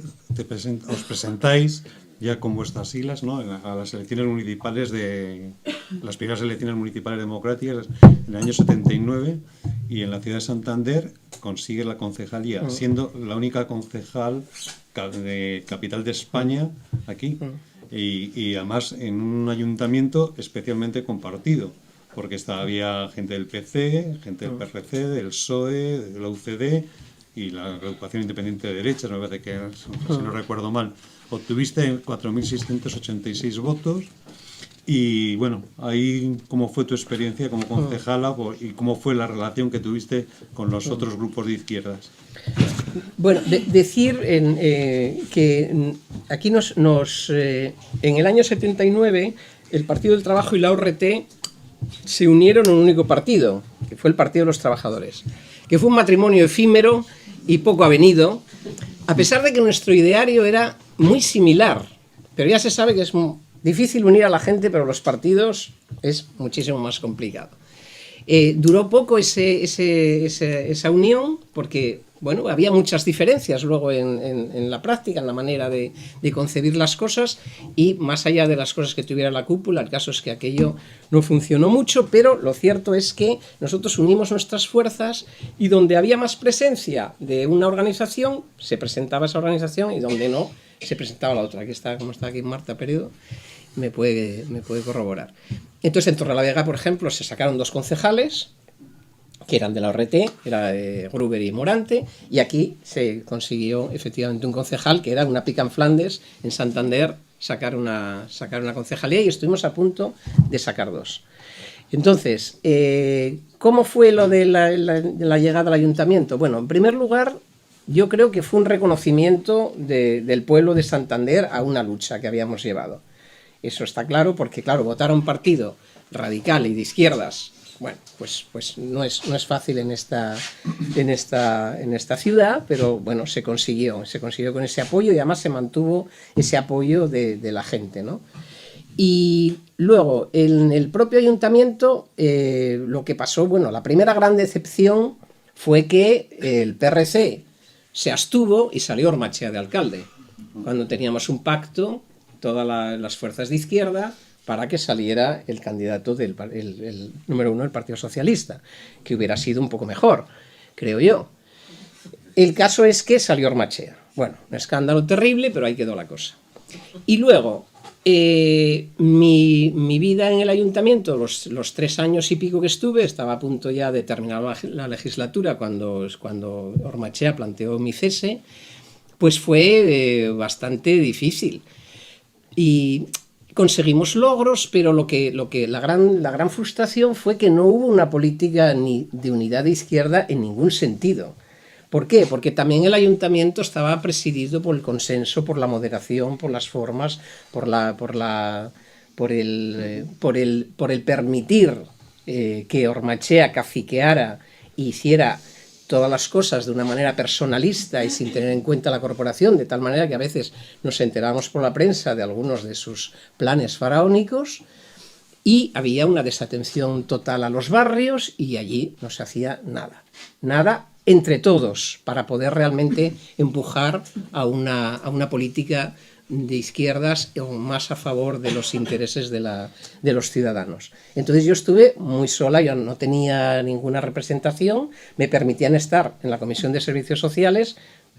os presentáis ya con vuestras siglas, ¿no?, a las elecciones municipales las primeras elecciones municipales democráticas en el año 79, y en la ciudad de Santander consigue la concejalía, siendo la única concejal de capital de España aquí, y además en un ayuntamiento especialmente compartido, porque había gente del PC, gente del PRC, del PSOE, de la UCD y la Agrupación Independiente de Derechas, me parece que, si no recuerdo mal. Obtuviste 4.686 votos y, bueno, ahí ¿cómo fue tu experiencia como concejala y cómo fue la relación que tuviste con los otros grupos de izquierdas? Bueno, decir que aquí en el año 79 el Partido del Trabajo y la URT se unieron en un único partido, que fue el Partido de los Trabajadores, que fue un matrimonio efímero y poco avenido, a pesar de que nuestro ideario era muy similar, pero ya se sabe que es difícil unir a la gente, pero los partidos es muchísimo más complicado. Duró poco esa unión porque, bueno, había muchas diferencias luego en la práctica, en la manera de concebir las cosas, y más allá de las cosas que tuviera la cúpula, el caso es que aquello no funcionó mucho, pero lo cierto es que nosotros unimos nuestras fuerzas y donde había más presencia de una organización, se presentaba esa organización, y donde no, se presentaba la otra. Aquí está, como está aquí Marta Peredo, me puede corroborar. Entonces en Torrelavega, por ejemplo, se sacaron 2 concejales, que eran de la ORT, era Gruber y Morante, y aquí se consiguió efectivamente un concejal que era una pica en Flandes, en Santander, sacar una concejalía, y estuvimos a punto de sacar 2. Entonces, ¿cómo fue lo de la llegada al ayuntamiento? Bueno, en primer lugar, yo creo que fue un reconocimiento del pueblo de Santander a una lucha que habíamos llevado. Eso está claro, porque claro, votar a un partido radical y de izquierdas, bueno, pues no es fácil en esta ciudad, pero bueno, se consiguió con ese apoyo, y además se mantuvo ese apoyo de la gente, ¿no? Y luego, en el propio ayuntamiento, lo que pasó, bueno, la primera gran decepción fue que el PRC se abstuvo y salió Ormachea de alcalde, cuando teníamos un pacto, todas las fuerzas de izquierda, para que saliera el candidato el número 1 del Partido Socialista, que hubiera sido un poco mejor, creo yo. El caso es que salió Ormachea. Bueno, un escándalo terrible, pero ahí quedó la cosa. Y luego, mi vida en el ayuntamiento, los 3 años y pico que estuve, estaba a punto ya de terminar la legislatura cuando Ormachea planteó mi cese, pues fue bastante difícil. Y conseguimos logros, pero la gran frustración fue que no hubo una política ni de unidad de izquierda en ningún sentido. ¿Por qué? Porque también el ayuntamiento estaba presidido por el consenso, por la moderación, por las formas, por el permitir que Ormachea caciqueara e hiciera todas las cosas de una manera personalista y sin tener en cuenta la corporación, de tal manera que a veces nos enterábamos por la prensa de algunos de sus planes faraónicos, y había una desatención total a los barrios, y allí no se hacía nada entre todos para poder realmente empujar a una política de izquierdas o más a favor de los intereses de los ciudadanos. Entonces yo estuve muy sola, yo no tenía ninguna representación, me permitían estar en la Comisión de Servicios Sociales,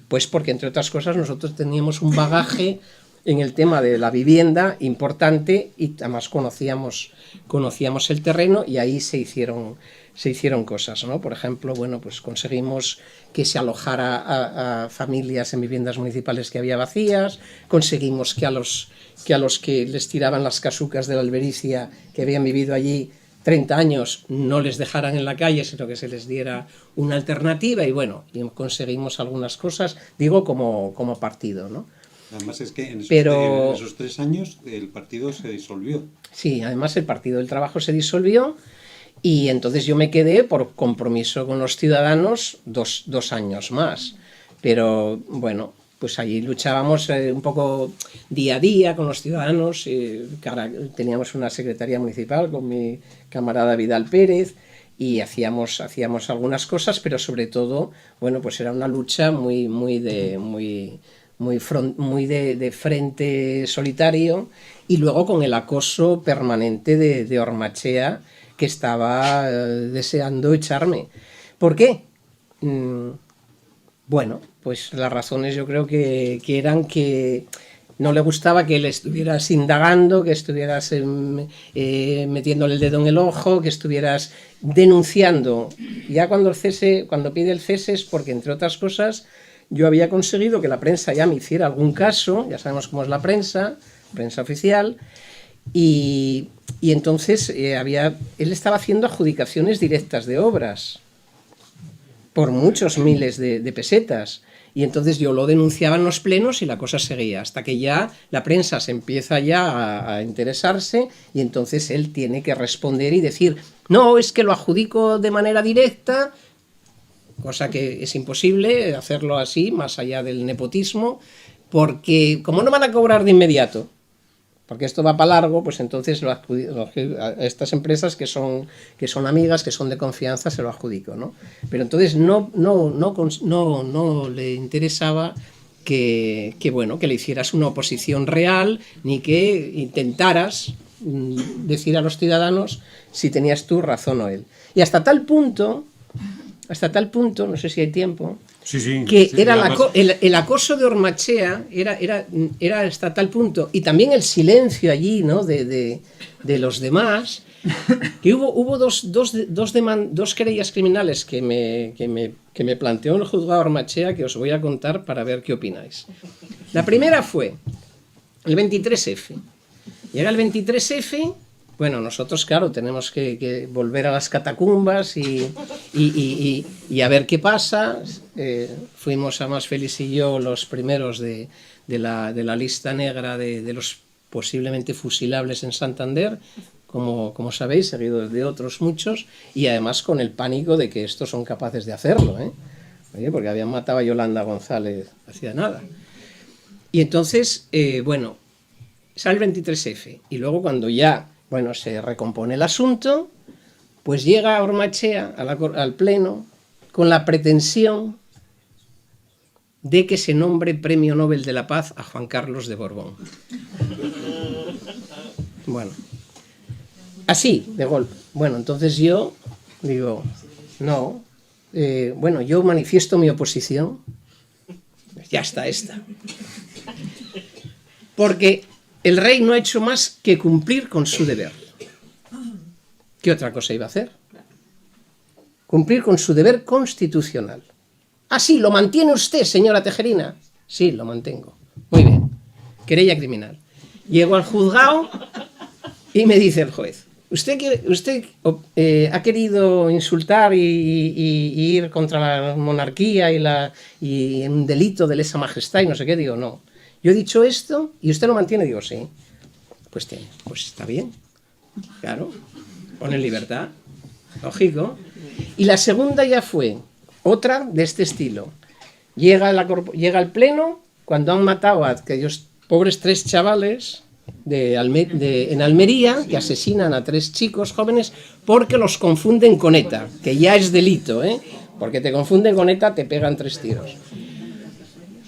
pues porque entre otras cosas nosotros teníamos un bagaje en el tema de la vivienda importante, y además conocíamos el terreno, y ahí se hicieron cosas, ¿no? Por ejemplo, bueno, pues conseguimos que se alojara a familias en viviendas municipales que había vacías, conseguimos que a los que les tiraban las casucas de la Albericia, que habían vivido allí 30 años, no les dejaran en la calle, sino que se les diera una alternativa, y bueno, y conseguimos algunas cosas, digo, como partido, ¿no? Además es que en esos 3 años el partido se disolvió. Sí, además el Partido del Trabajo se disolvió, y entonces yo me quedé por compromiso con los ciudadanos 2 años más. Pero bueno, pues allí luchábamos un poco día a día con los ciudadanos. Teníamos una secretaría municipal con mi camarada Vidal Pérez, y hacíamos algunas cosas, pero sobre todo, bueno, pues era una lucha muy de frente solitario, y luego con el acoso permanente de Ormachea, que estaba deseando echarme. ¿Por qué? Bueno, pues las razones yo creo que eran que no le gustaba que le estuvieras indagando, que estuvieras metiéndole el dedo en el ojo, que estuvieras denunciando. Ya cuando pide el cese es porque, entre otras cosas, yo había conseguido que la prensa ya me hiciera algún caso, ya sabemos cómo es la prensa oficial, y entonces él estaba haciendo adjudicaciones directas de obras por muchos miles de pesetas, y entonces yo lo denunciaba en los plenos y la cosa seguía, hasta que ya la prensa se empieza ya a interesarse, y entonces él tiene que responder y decir, no, es que lo adjudico de manera directa, cosa que es imposible hacerlo así, más allá del nepotismo, porque como no van a cobrar de inmediato, porque esto va para largo, pues entonces a estas empresas que son amigas, que son de confianza, se lo adjudico, ¿no? Pero entonces no le interesaba que le hicieras una oposición real, ni que intentaras decir a los ciudadanos si tenías tú razón o él. Y hasta tal punto, no sé si hay tiempo, era el acoso de Ormachea era hasta tal punto, y también el silencio allí, ¿no?, de los demás, que hubo dos querellas criminales que me planteó el juzgado Ormachea, que os voy a contar para ver qué opináis. La primera fue el 23F. Llega el 23F, bueno, nosotros, claro, tenemos que volver a las catacumbas y a ver qué pasa. Fuimos, además, Félix y yo, los primeros de la lista negra de los posiblemente fusilables en Santander, como sabéis, seguidos de otros muchos, y además con el pánico de que estos son capaces de hacerlo, ¿eh? Oye, porque habían matado a Yolanda González hacía nada. Y entonces, bueno, sale el 23F, y luego cuando ya, bueno, se recompone el asunto, pues llega Ormachea al Pleno con la pretensión de que se nombre Premio Nobel de la Paz a Juan Carlos de Borbón. Bueno, así, de golpe. Bueno, entonces yo digo, no, bueno, yo manifiesto mi oposición. Ya está esta. Porque el rey no ha hecho más que cumplir con su deber. ¿Qué otra cosa iba a hacer? Cumplir con su deber constitucional. Ah, sí, ¿lo mantiene usted, señora Tejerina? Sí, lo mantengo. Muy bien. Querella criminal. Llego al juzgado y me dice el juez, usted ha querido insultar y ir contra la monarquía y un delito de lesa majestad y no sé qué. Digo, no. Yo he dicho esto y usted lo mantiene. Digo, sí. Pues está bien. Claro. Pone en libertad. Lógico. Y la segunda ya fue otra de este estilo. Llega al Pleno cuando han matado a aquellos pobres 3 chavales en Almería, que asesinan a 3 chicos jóvenes porque los confunden con ETA, que ya es delito, ¿eh? Porque te confunden con ETA, te pegan 3 tiros.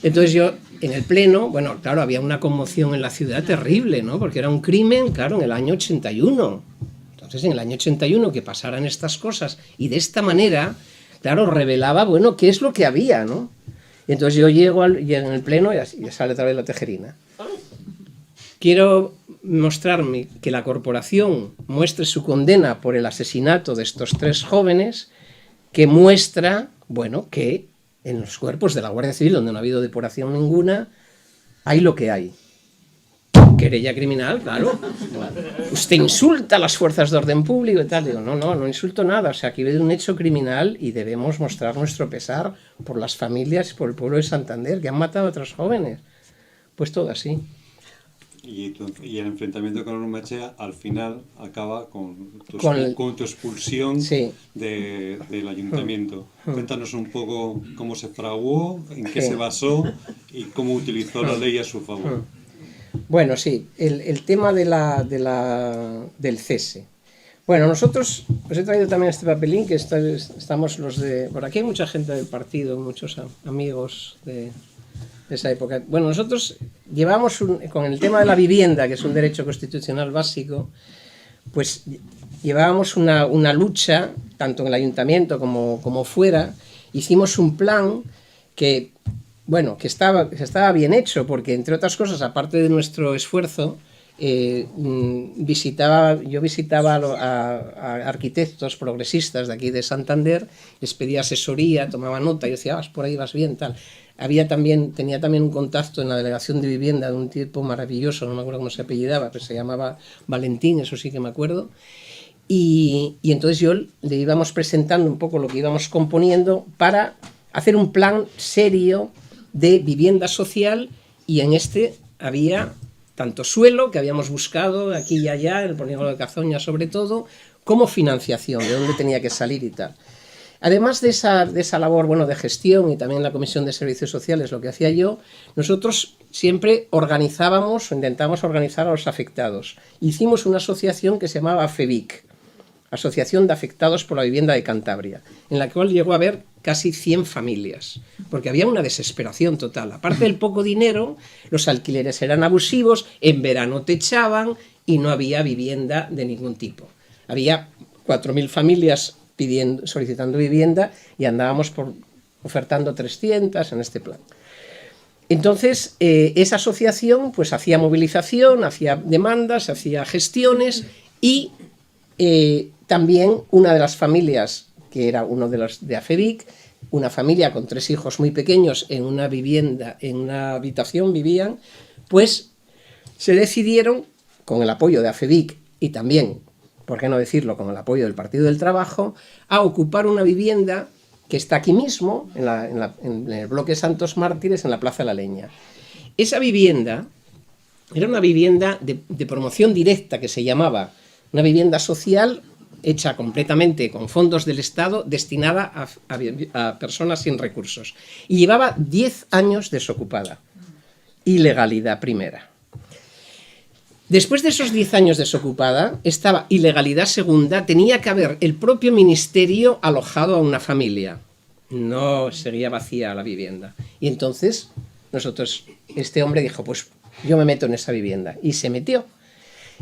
Entonces yo, en el Pleno, bueno, claro, había una conmoción en la ciudad terrible, ¿no? Porque era un crimen, claro, en el año 81. Entonces, en el año 81, que pasaran estas cosas y de esta manera, claro, revelaba, bueno, qué es lo que había, ¿no? Y entonces yo llego en el Pleno y sale otra vez la Tejerina. Quiero mostrarme que la corporación muestre su condena por el asesinato de estos 3 jóvenes, que muestra, bueno, que en los cuerpos de la Guardia Civil, donde no ha habido depuración ninguna, hay lo que hay. Querella criminal, claro. Usted insulta a las fuerzas de orden público y tal. Digo, no insulto nada. O sea, aquí hay un hecho criminal y debemos mostrar nuestro pesar por las familias y por el pueblo de Santander, que han matado a otros jóvenes. Pues todo así. Y el enfrentamiento con Ormachea al final acaba con tu expulsión, sí, del ayuntamiento. Cuéntanos un poco cómo se fraguó, en qué se basó y cómo utilizó la ley a su favor. Bueno, sí, el tema del cese. Bueno, nosotros, os he traído también este papelín, que estamos los de... Por aquí hay mucha gente del partido, muchos amigos de esa época. Bueno, nosotros llevamos, con el tema de la vivienda, que es un derecho constitucional básico, pues llevábamos una lucha, tanto en el ayuntamiento como fuera. Hicimos un plan que, bueno, que estaba bien hecho, porque entre otras cosas, aparte de nuestro esfuerzo, yo visitaba a arquitectos progresistas de aquí de Santander, les pedía asesoría, tomaba nota, y yo decía, por ahí vas bien, tal. Tenía también un contacto en la delegación de vivienda de un tipo maravilloso, no me acuerdo cómo se apellidaba, pero se llamaba Valentín, eso sí que me acuerdo. Y entonces le íbamos presentando un poco lo que íbamos componiendo para hacer un plan serio de vivienda social, y en este había tanto suelo, que habíamos buscado aquí y allá, en el polígono de Cazoña sobre todo, como financiación, de dónde tenía que salir y tal. Además de esa labor, bueno, de gestión, y también la Comisión de Servicios Sociales, lo que hacía yo, nosotros siempre organizábamos o intentábamos organizar a los afectados. Hicimos una asociación que se llamaba FEVIC, Asociación de Afectados por la Vivienda de Cantabria, en la cual llegó a haber casi 100 familias, porque había una desesperación total. Aparte del poco dinero, los alquileres eran abusivos, en verano te echaban y no había vivienda de ningún tipo. Había 4.000 familias solicitando vivienda y andábamos ofertando 300 en este plan. Entonces, esa asociación pues hacía movilización, hacía demandas, hacía gestiones, y también una de las familias, que era uno de los de AFEVIC, una familia con 3 hijos muy pequeños en una vivienda, en una habitación vivían, pues se decidieron, con el apoyo de AFEVIC y también, por qué no decirlo, con el apoyo del Partido del Trabajo, a ocupar una vivienda que está aquí mismo, en el bloque Santos Mártires, en la Plaza de la Leña. Esa vivienda era una vivienda de promoción directa, que se llamaba, una vivienda social hecha completamente con fondos del Estado, destinada a personas sin recursos. Y llevaba 10 años desocupada. Ilegalidad primera. Después de esos 10 años desocupada, estaba ilegalidad segunda, tenía que haber el propio ministerio alojado a una familia. No seguía vacía la vivienda. Y entonces, este hombre dijo, pues yo me meto en esa vivienda. Y se metió.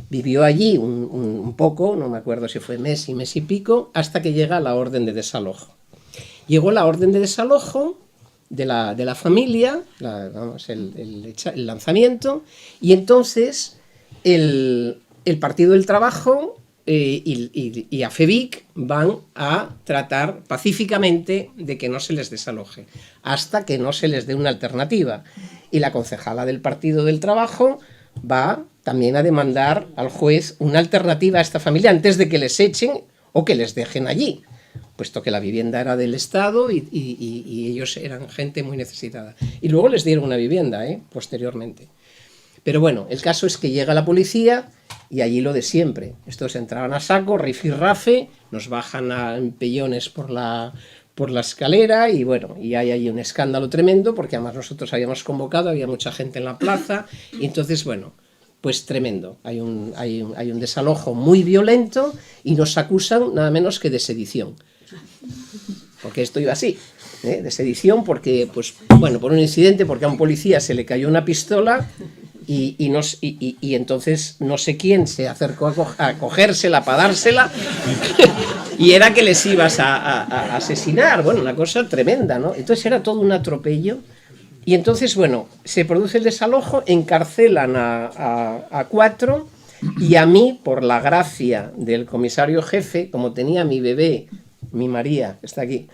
Vivió allí un poco, no me acuerdo si fue mes y pico, hasta que llega la orden de desalojo. Llegó la orden de desalojo de la familia, el lanzamiento, y entonces el Partido del Trabajo y AFEVIC van a tratar pacíficamente de que no se les desaloje, hasta que no se les dé una alternativa. Y la concejala del Partido del Trabajo va también a demandar al juez una alternativa a esta familia antes de que les echen o que les dejen allí, puesto que la vivienda era del Estado y ellos eran gente muy necesitada. Y luego les dieron una vivienda, posteriormente. Pero bueno, el caso es que llega la policía y allí lo de siempre. Estos entraban a saco, rifirrafe, nos bajan a empellones por la escalera y bueno, y hay ahí un escándalo tremendo porque además nosotros habíamos convocado, había mucha gente en la plaza y entonces bueno, pues tremendo. Hay un desalojo muy violento y nos acusan nada menos que de sedición. Porque esto iba así, de sedición porque, pues bueno, por un incidente, porque a un policía se le cayó una pistola y entonces no sé quién se acercó a cogérsela para dársela y era que les ibas a asesinar. Bueno, una cosa tremenda, ¿no? Entonces era todo un atropello. Y entonces, bueno, se produce el desalojo, encarcelan a 4 y a mí, por la gracia del comisario jefe, como tenía mi bebé, mi María, que está aquí,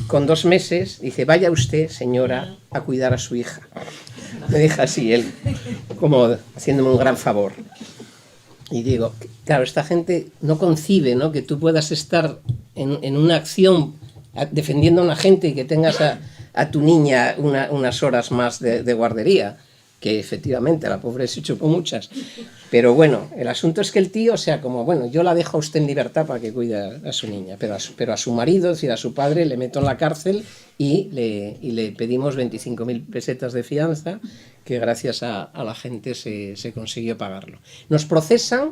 con 2 meses, dice, vaya usted, señora, a cuidar a su hija. Me deja así, él, como haciéndome un gran favor. Y digo, claro, esta gente no concibe, ¿no?, que tú puedas estar en una acción defendiendo a una gente y que tengas a tu niña unas horas más de guardería, que efectivamente la pobre se chupó muchas. Pero bueno, el asunto es que el tío, o sea, como, bueno, yo la dejo a usted en libertad para que cuide a su niña, pero a su marido, es decir, a su padre, le meto en la cárcel y le pedimos 25.000 pesetas de fianza, que gracias a la gente se consiguió pagarlo. Nos procesan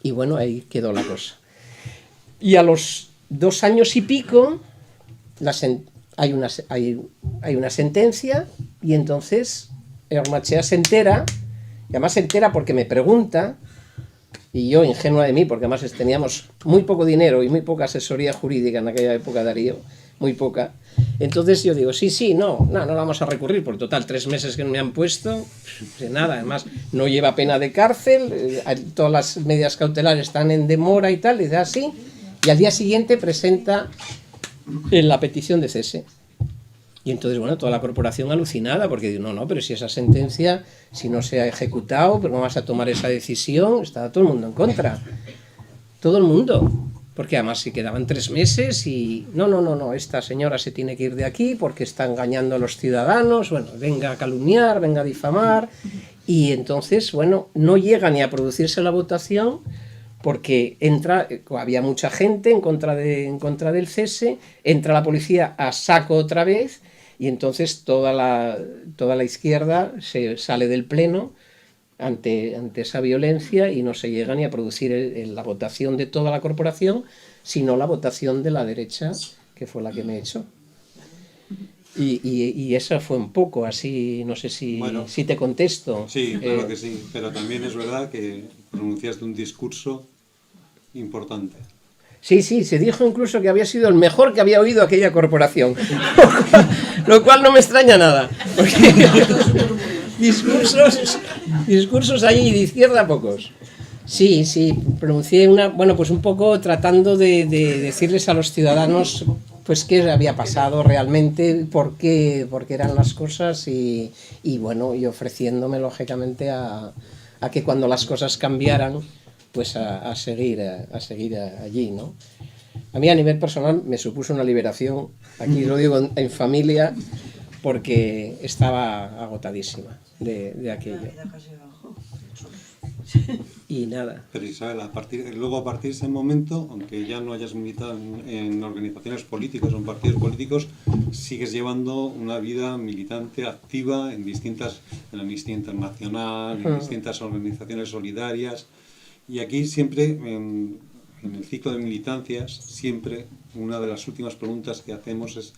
y bueno, ahí quedó la cosa. Y a los 2 años y pico hay una sentencia y entonces Ormachea se entera, y además se entera porque me pregunta, y yo, ingenua de mí, porque además teníamos muy poco dinero y muy poca asesoría jurídica en aquella época, Darío, muy poca. Entonces yo digo, no vamos a recurrir, por total 3 meses que me han puesto, pues nada, además no lleva pena de cárcel, todas las medidas cautelares están en demora y tal, y dice así, y al día siguiente presenta la petición de cese. Y entonces, bueno, toda la corporación alucinada, porque digo, no, pero si esa sentencia, si no se ha ejecutado, ¿pero cómo vas a tomar esa decisión? Está todo el mundo en contra. Todo el mundo. Porque además si quedaban 3 meses y no, esta señora se tiene que ir de aquí porque está engañando a los ciudadanos, bueno, venga a calumniar, venga a difamar. Y entonces, bueno, no llega ni a producirse la votación porque había mucha gente en contra del cese, entra la policía a saco otra vez y entonces toda la izquierda se sale del pleno ante esa violencia y no se llega ni a producir la votación de toda la corporación, sino la votación de la derecha, que fue la que me echó. Y eso fue un poco así, no sé si te contesto. Sí, claro que sí, pero también es verdad que pronunciaste un discurso importante. Sí, se dijo incluso que había sido el mejor que había oído aquella corporación, lo cual no me extraña nada, porque discursos ahí de izquierda pocos. Sí, sí, pronuncié bueno, pues un poco tratando de decirles a los ciudadanos pues qué había pasado realmente, por qué eran las cosas y bueno, y ofreciéndome lógicamente a que cuando las cosas cambiaran, pues a seguir allí, ¿no? A mí a nivel personal me supuso una liberación, aquí lo digo en familia, porque estaba agotadísima de aquello. Y nada. Pero Isabel, luego a partir de ese momento, aunque ya no hayas militado en organizaciones políticas o en partidos políticos, sigues llevando una vida militante activa en la Amnistía Internacional, en distintas organizaciones solidarias. Y aquí siempre, en el ciclo de militancias, siempre una de las últimas preguntas que hacemos es: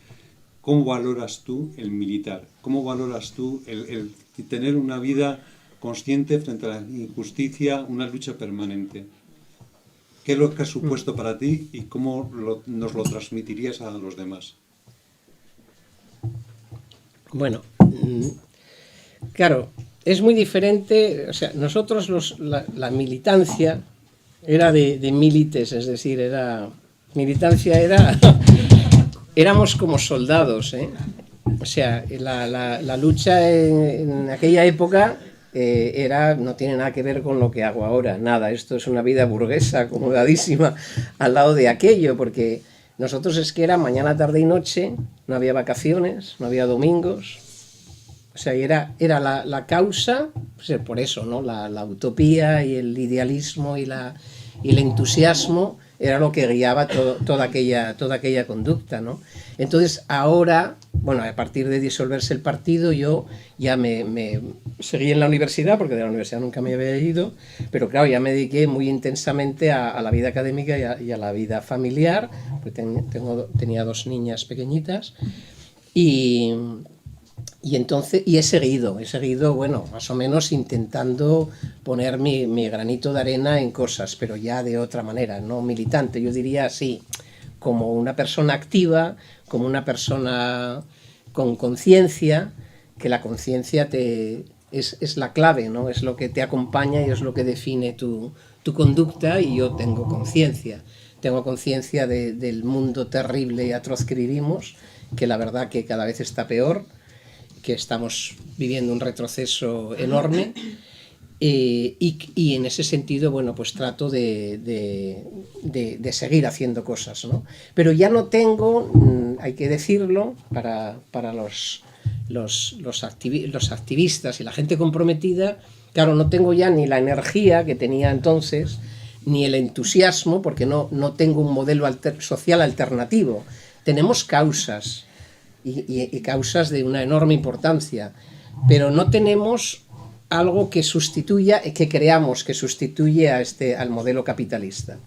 ¿cómo valoras tú el militar? ¿Cómo valoras tú el tener una vida consciente frente a la injusticia, una lucha permanente? ¿Qué es lo que ha supuesto para ti y cómo nos lo transmitirías a los demás? Bueno, claro, es muy diferente. O sea, nosotros la militancia era de milites, es decir, éramos como soldados, ¿eh? O sea, la lucha en aquella época no tiene nada que ver con lo que hago ahora, nada. Esto es una vida burguesa, acomodadísima al lado de aquello, porque nosotros es que era mañana, tarde y noche, no había vacaciones, no había domingos. O sea, era la causa, pues por eso, ¿no? La utopía y el idealismo y el entusiasmo era lo que guiaba toda aquella conducta, ¿no? Entonces ahora, bueno, a partir de disolverse el partido, yo ya me seguí en la universidad, porque de la universidad nunca me había ido, pero claro, ya me dediqué muy intensamente a la vida académica y a la vida familiar, porque tenía 2 niñas pequeñitas, y entonces he seguido, bueno, más o menos intentando poner mi granito de arena en cosas, pero ya de otra manera, no militante, yo diría así, como una persona activa, como una persona con conciencia, que la conciencia es la clave, ¿no? Es lo que te acompaña y es lo que define tu conducta, y yo tengo conciencia del mundo terrible y atroz que vivimos, que la verdad que cada vez está peor, que estamos viviendo un retroceso enorme, y en ese sentido, bueno, pues trato de seguir haciendo cosas, ¿no? Pero ya no tengo, hay que decirlo, para los activistas y la gente comprometida, claro, no tengo ya ni la energía que tenía entonces, ni el entusiasmo, porque no tengo un modelo social alternativo. Tenemos causas, y causas de una enorme importancia, pero no tenemos algo que creamos que sustituye al modelo capitalista.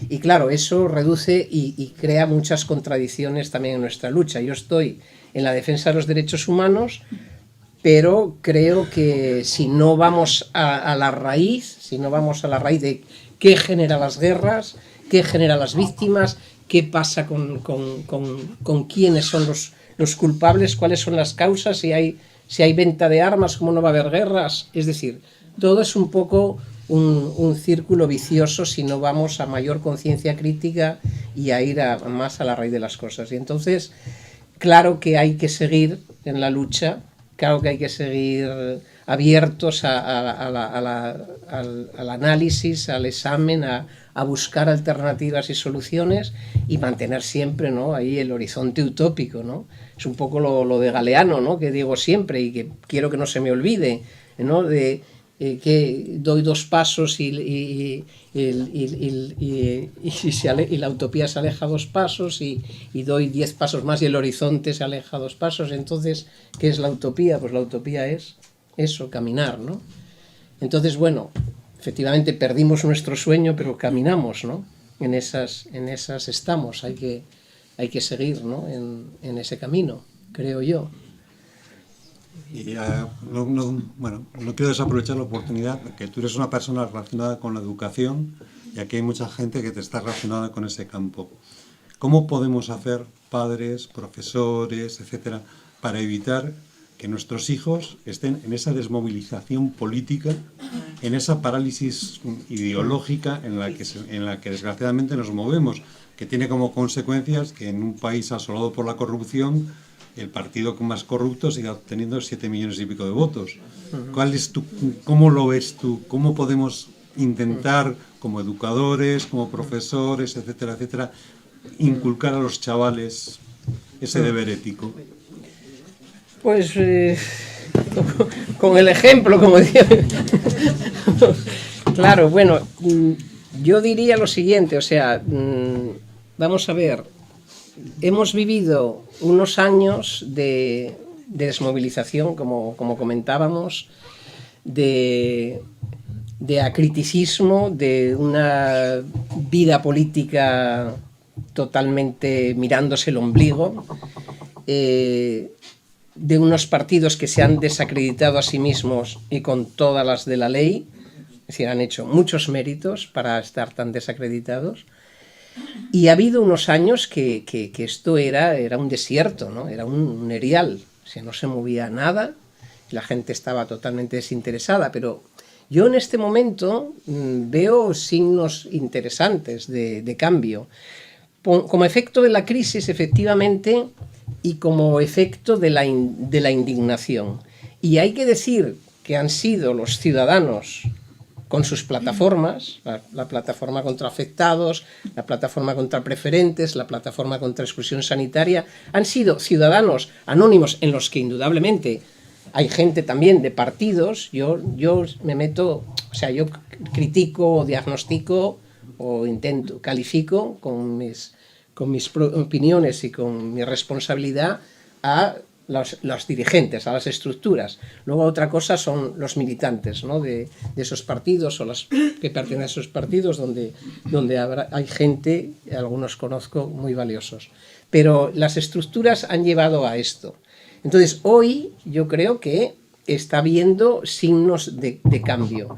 Y claro, eso reduce y crea muchas contradicciones también en nuestra lucha. Yo estoy en la defensa de los derechos humanos, pero creo que si no vamos a la raíz, de qué genera las guerras, qué genera las víctimas, qué pasa con quiénes son los culpables, cuáles son las causas, si hay venta de armas, cómo no va a haber guerras. Es decir, todo es un poco un círculo vicioso si no vamos a mayor conciencia crítica y a ir más a la raíz de las cosas. Y entonces, claro que hay que seguir en la lucha, claro que hay que seguir abiertos al análisis, al examen, a buscar alternativas y soluciones, y mantener siempre, ¿no?, ahí el horizonte utópico, ¿no? Es un poco lo de Galeano, ¿no?, que digo siempre y que quiero que no se me olvide, ¿no?, de que doy 2 pasos y la utopía se aleja 2 pasos, y doy 10 pasos más y el horizonte se aleja 2 pasos. Entonces, ¿qué es la utopía? Pues la utopía es eso, caminar, ¿no? Entonces, bueno, efectivamente perdimos nuestro sueño, pero caminamos, ¿no? En esas estamos, hay que seguir, ¿no?, en ese camino, creo yo. Y no quiero desaprovechar la oportunidad, que tú eres una persona relacionada con la educación, y aquí hay mucha gente que te está relacionada con ese campo. ¿Cómo podemos hacer, padres, profesores, etcétera, para evitar que nuestros hijos estén en esa desmovilización política, en esa parálisis ideológica en la que desgraciadamente nos movemos, que tiene como consecuencias que en un país asolado por la corrupción, el partido más corrupto siga obteniendo 7 millones y pico de votos. ¿Cómo lo ves tú? ¿Cómo podemos intentar, como educadores, como profesores, etcétera, etcétera, inculcar a los chavales ese deber ético? Pues con el ejemplo, como decía. Claro, bueno, yo diría lo siguiente, o sea, vamos a ver, hemos vivido unos años de desmovilización, como comentábamos, de acriticismo, de una vida política totalmente mirándose el ombligo, de unos partidos que se han desacreditado a sí mismos y con todas las de la ley, es decir, han hecho muchos méritos para estar tan desacreditados. Y ha habido unos años que esto era un desierto, ¿no? Era un erial, o sea, no se movía nada, la gente estaba totalmente desinteresada, pero yo en este momento veo signos interesantes de cambio. Como efecto de la crisis, efectivamente, y como efecto de la indignación. Y hay que decir que han sido los ciudadanos con sus plataformas, la plataforma contra afectados, la plataforma contra preferentes, la plataforma contra exclusión sanitaria, han sido ciudadanos anónimos en los que indudablemente hay gente también de partidos. Yo me meto, o sea, yo critico, diagnostico o intento, califico con mis opiniones y con mi responsabilidad a los dirigentes, a las estructuras. Luego otra cosa son los militantes, ¿no? de esos partidos o los que pertenecen a esos partidos donde hay gente, algunos conozco, muy valiosos. Pero las estructuras han llevado a esto. Entonces hoy yo creo que está habiendo signos de cambio.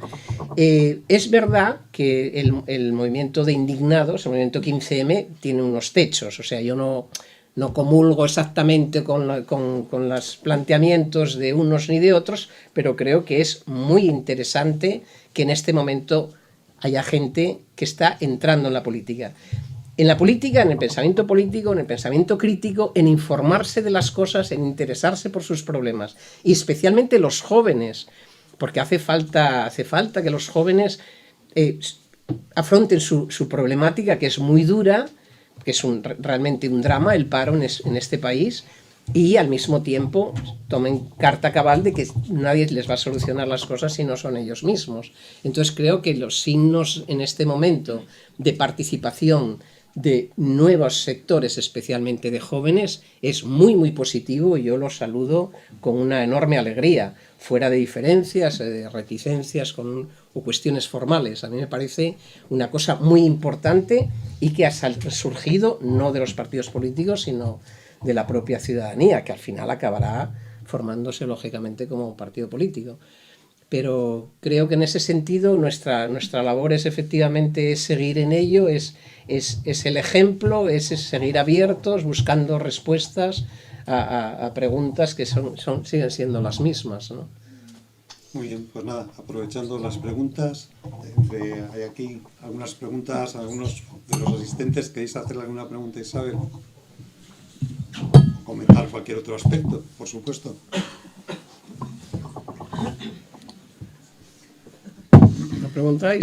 Es verdad que el movimiento de indignados, el movimiento 15M, tiene unos techos, o sea, yo no comulgo exactamente con los planteamientos de unos ni de otros, pero creo que es muy interesante que en este momento haya gente que está entrando en la política. En la política, en el pensamiento político, en el pensamiento crítico, en informarse de las cosas, en interesarse por sus problemas. Y especialmente los jóvenes, porque hace falta que los jóvenes afronten su problemática, que es muy dura, que es realmente un drama, el paro en este país, y al mismo tiempo tomen carta cabal de que nadie les va a solucionar las cosas si no son ellos mismos. Entonces creo que los signos en este momento de participación de nuevos sectores, especialmente de jóvenes, es muy, muy positivo y yo lo saludo con una enorme alegría, fuera de diferencias, de reticencias o cuestiones formales. A mí me parece una cosa muy importante y que ha surgido no de los partidos políticos, sino de la propia ciudadanía, que al final acabará formándose lógicamente como un partido político. Pero creo que en ese sentido nuestra labor es efectivamente seguir en ello, es el ejemplo, es seguir abiertos, buscando respuestas a preguntas que siguen siendo las mismas, ¿no? Muy bien, pues nada, aprovechando las preguntas, hay aquí algunas preguntas, algunos de los asistentes, ¿queréis hacerle alguna pregunta a Isabel? Comentar cualquier otro aspecto, por supuesto. ¿Lo preguntáis?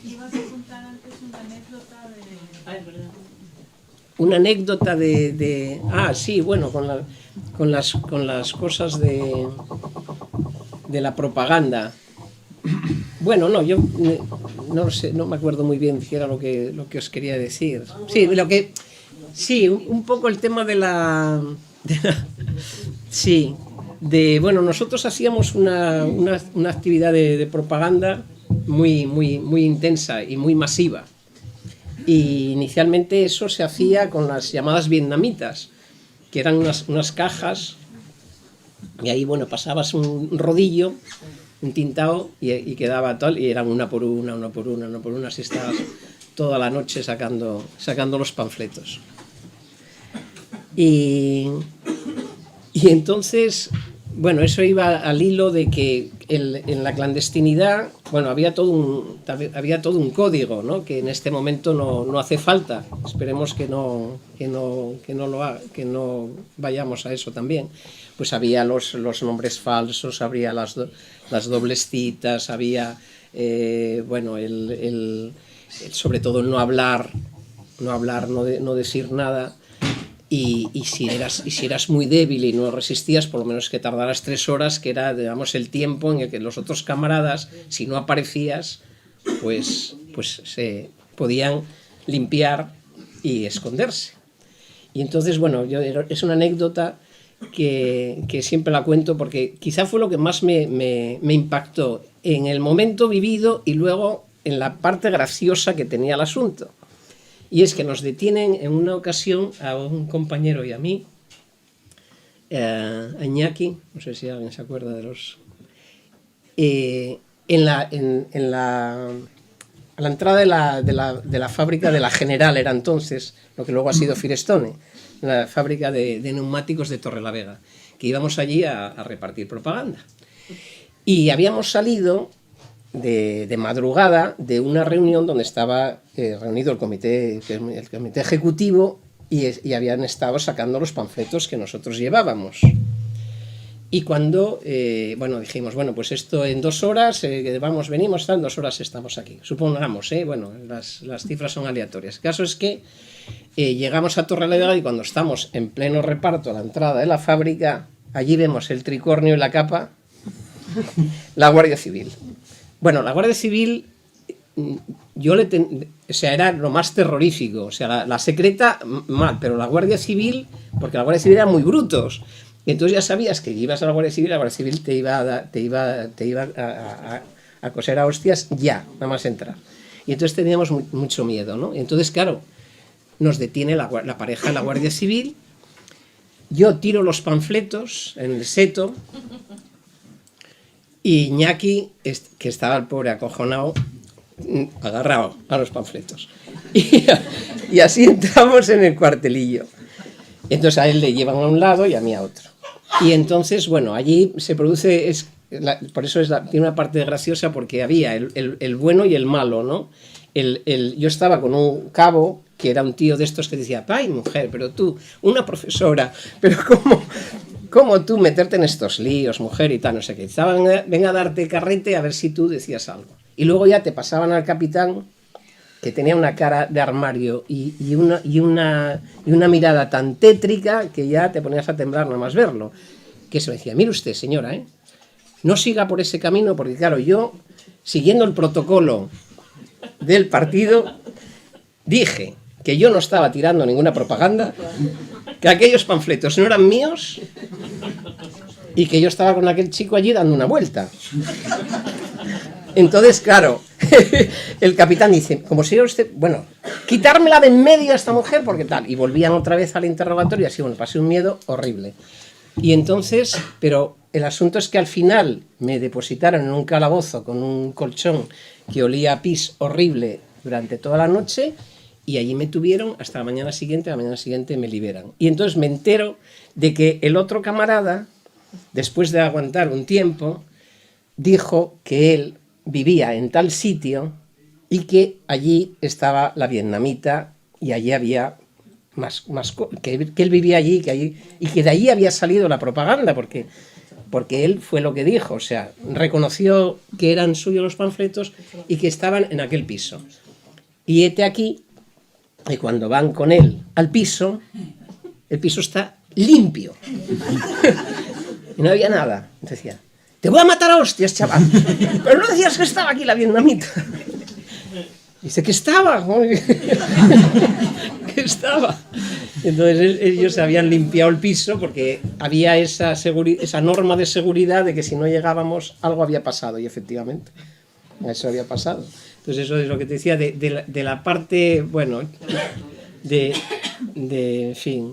Ibas a contar antes una anécdota de... Ah, es verdad. Una anécdota de sí, bueno, con las cosas de la propaganda. Bueno, no, yo no sé, no me acuerdo muy bien qué era lo que os quería decir. Sí, un poco el tema bueno, nosotros hacíamos una actividad de propaganda muy, muy, muy intensa y muy masiva. Y inicialmente eso se hacía con las llamadas vietnamitas, que eran unas cajas, y ahí, bueno, pasabas un rodillo, un tintado, y quedaba tal, y eran una por una, así estabas toda la noche sacando los panfletos. Y Y entonces, bueno, eso iba al hilo de que en la clandestinidad, bueno, había todo un código, ¿no? Que en este momento no hace falta. Esperemos que no vayamos a eso también. Pues había los nombres falsos, había las dobles citas, había, bueno, sobre todo el no hablar, no decir nada. Y si eras muy débil y no resistías, por lo menos que tardaras 3 horas, que era, digamos, el tiempo en el que los otros camaradas, si no aparecías, pues se podían limpiar y esconderse. Y entonces, bueno, es una anécdota que siempre la cuento porque quizá fue lo que más me impactó en el momento vivido y luego en la parte graciosa que tenía el asunto. Y es que nos detienen en una ocasión a un compañero y a mí, a Iñaki, no sé si alguien se acuerda de los... a la entrada de la fábrica de la General, era entonces, lo que luego ha sido Firestone, la fábrica de neumáticos de Torrelavega, que íbamos allí a repartir propaganda. Y habíamos salido de madrugada de una reunión donde estaba reunido el comité ejecutivo y habían estado sacando los panfletos que nosotros llevábamos. Y cuando, bueno, dijimos, bueno, pues esto en 2 horas, venimos, en 2 horas estamos aquí. Supongamos, bueno, las cifras son aleatorias. El caso es que llegamos a Torrelavega y cuando estamos en pleno reparto a la entrada de la fábrica, allí vemos el tricornio y la capa, la Guardia Civil. Bueno, la Guardia Civil, o sea, era lo más terrorífico. O sea, la secreta, mal, pero la Guardia Civil, porque la Guardia Civil eran muy brutos. Y entonces ya sabías que ibas a la Guardia Civil te iba a coser a hostias ya, nada más entrar. Y entonces teníamos mucho miedo, ¿no? Y entonces, claro, nos detiene la pareja de la Guardia Civil. Yo tiro los panfletos en el seto. Y Iñaki, que estaba el pobre acojonado, agarrado a los panfletos. Y así entramos en el cuartelillo. Entonces a él le llevan a un lado y a mí a otro. Y entonces, bueno, allí se produce, por eso tiene una parte graciosa, porque había el bueno y el malo, ¿no? Yo estaba con un cabo, que era un tío de estos que decía, ay, mujer, pero tú, una profesora, pero ¿cómo tú meterte en estos líos, mujer, y tal, no sé qué? Venga a darte carrete a ver si tú decías algo. Y luego ya te pasaban al capitán, que tenía una cara de armario y una mirada tan tétrica que ya te ponías a temblar nada más verlo. Que se me decía, mire usted, señora, no siga por ese camino, porque claro, yo, siguiendo el protocolo del partido, dije que yo no estaba tirando ninguna propaganda, que aquellos panfletos no eran míos y que yo estaba con aquel chico allí dando una vuelta. Entonces, claro, el capitán dice, como si usted, bueno, quitármela de en medio a esta mujer, porque tal, y volvían otra vez al interrogatorio, y así, bueno, pasé un miedo horrible. Y entonces, pero el asunto es que al final me depositaron en un calabozo con un colchón que olía a pis horrible durante toda la noche, y allí me tuvieron hasta la mañana siguiente me liberan. Y entonces me entero de que el otro camarada, después de aguantar un tiempo, dijo que él vivía en tal sitio y que allí estaba la vietnamita y allí había que él vivía allí, y que de allí había salido la propaganda, porque él fue lo que dijo, o sea, reconoció que eran suyos los panfletos y que estaban en aquel piso. Y hete aquí, y cuando van con él al piso, el piso está limpio. Y no había nada. Decía, te voy a matar a hostias, chaval. Pero no decías que estaba aquí la vietnamita. Dice que estaba. Que estaba. Entonces ellos se habían limpiado el piso porque había esa norma de seguridad de que si no llegábamos algo había pasado, y efectivamente eso había pasado. Entonces eso es lo que te decía de la parte, bueno, en fin,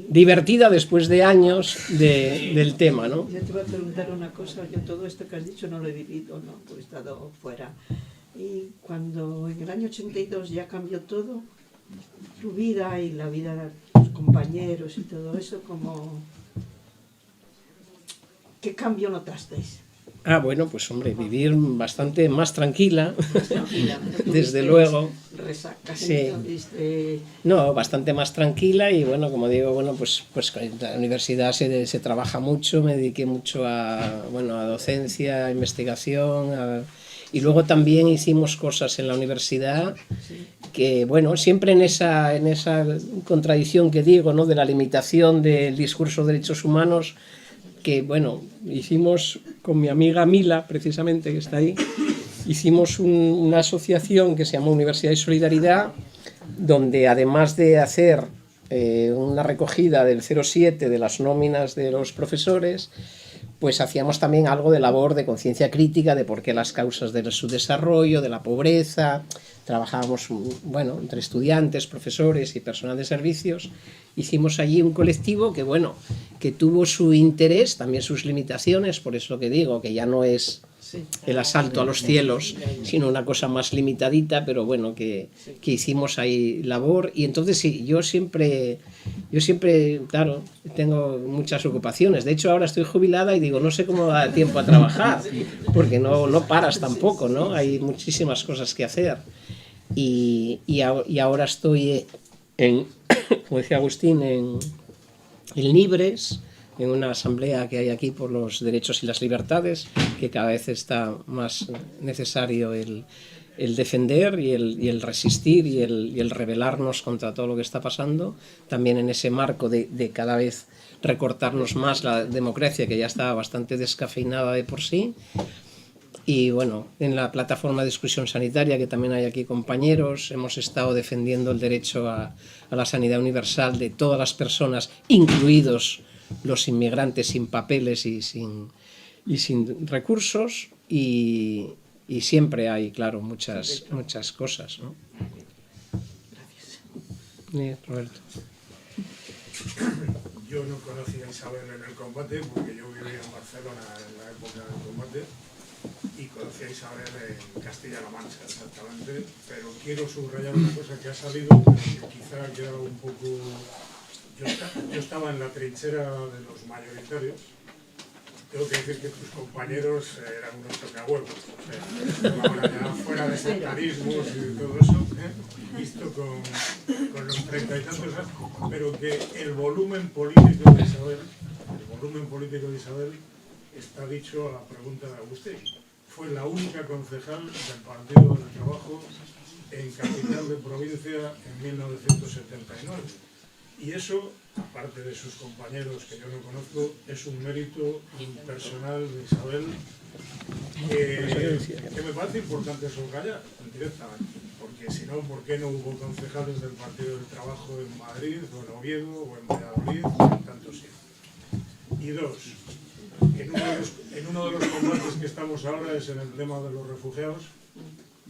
divertida después de años del tema, ¿no? Yo te voy a preguntar una cosa, yo todo esto que has dicho no lo he vivido, ¿no? Pues he estado fuera. Y cuando en el año 82 ya cambió todo, tu vida y la vida de tus compañeros y todo eso, ¿cómo ¿Qué cambio notasteis? Ah, bueno, pues hombre, vivir bastante más tranquila, Tranquila, desde luego. Resacas, Sí. ¿viste? No, bastante más tranquila y bueno, como digo, bueno, pues en la universidad se trabaja mucho, me dediqué mucho a, bueno, a docencia, a investigación, y luego también hicimos cosas en la universidad que, bueno, siempre en esa contradicción que digo, ¿no?, de la limitación del discurso de derechos humanos, que, bueno, hicimos con mi amiga Mila, precisamente, que está ahí, hicimos una asociación que se llama Universidad y Solidaridad, donde además de hacer una recogida del 07 de las nóminas de los profesores, pues hacíamos también algo de labor de conciencia crítica de por qué las causas de su desarrollo, de la pobreza. Trabajábamos, bueno, entre estudiantes, profesores y personal de servicios. Hicimos allí un colectivo que, bueno, que tuvo su interés, también sus limitaciones, por eso que digo, que ya no es el asalto a los cielos, sino una cosa más limitadita, pero bueno, que hicimos ahí labor. Y entonces sí, yo siempre, claro, tengo muchas ocupaciones. De hecho, ahora estoy jubilada y digo, no sé cómo da tiempo a trabajar, porque no paras tampoco, ¿no? Hay muchísimas cosas que hacer. Y ahora estoy como decía Agustín, en Libres, en una asamblea que hay aquí por los derechos y las libertades, que cada vez está más necesario el defender y el resistir y el rebelarnos contra todo lo que está pasando, también en ese marco de cada vez recortarnos más la democracia, que ya está bastante descafeinada de por sí. Y bueno, en la plataforma de exclusión sanitaria, que también hay aquí compañeros, hemos estado defendiendo el derecho a la sanidad universal de todas las personas, incluidos los inmigrantes sin papeles y sin recursos, y siempre hay, claro, muchas cosas, ¿no? Gracias. Roberto. Yo no conocía a Isabel en el combate porque yo vivía en Barcelona en la época del combate y conocí a Isabel en Castilla-La Mancha, exactamente, pero quiero subrayar una cosa que ha salido, que quizá ha quedado un poco... Yo estaba en la trinchera de los mayoritarios. Tengo que decir que tus compañeros eran unos tocahuevos, o sea, bueno, ya fuera de sectarismos y todo eso, visto con los 30 y tantos años, pero que el volumen político de Isabel, está dicho a la pregunta de Agustín. Fue la única concejal del Partido del Trabajo en capital de provincia en 1979. Y eso, aparte de sus compañeros que yo no conozco, es un mérito personal de Isabel que me parece importante subrayar directamente, porque si no, ¿por qué no hubo concejales del Partido del Trabajo en Madrid, o en Oviedo, o en Valladolid, o en tantos sitios? Y dos, en uno de los combates que estamos ahora es en el tema de los refugiados.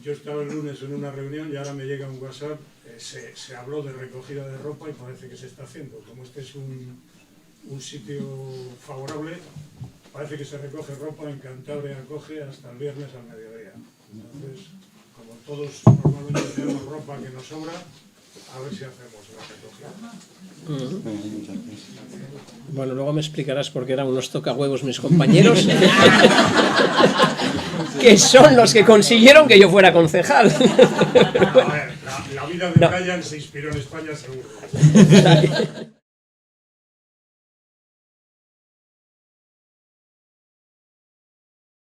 Yo estaba el lunes en una reunión y ahora me llega un WhatsApp, se habló de recogida de ropa y parece que se está haciendo. Como este es un sitio favorable, parece que se recoge ropa, en Cantabria acoge hasta el viernes al mediodía. Entonces, como todos normalmente tenemos ropa que nos sobra, a ver si hacemos la recogida. Bueno, luego me explicarás por qué eran unos tocahuevos mis compañeros, que son los que consiguieron que yo fuera concejal. A ver, la vida de Brian se inspiró en España seguro.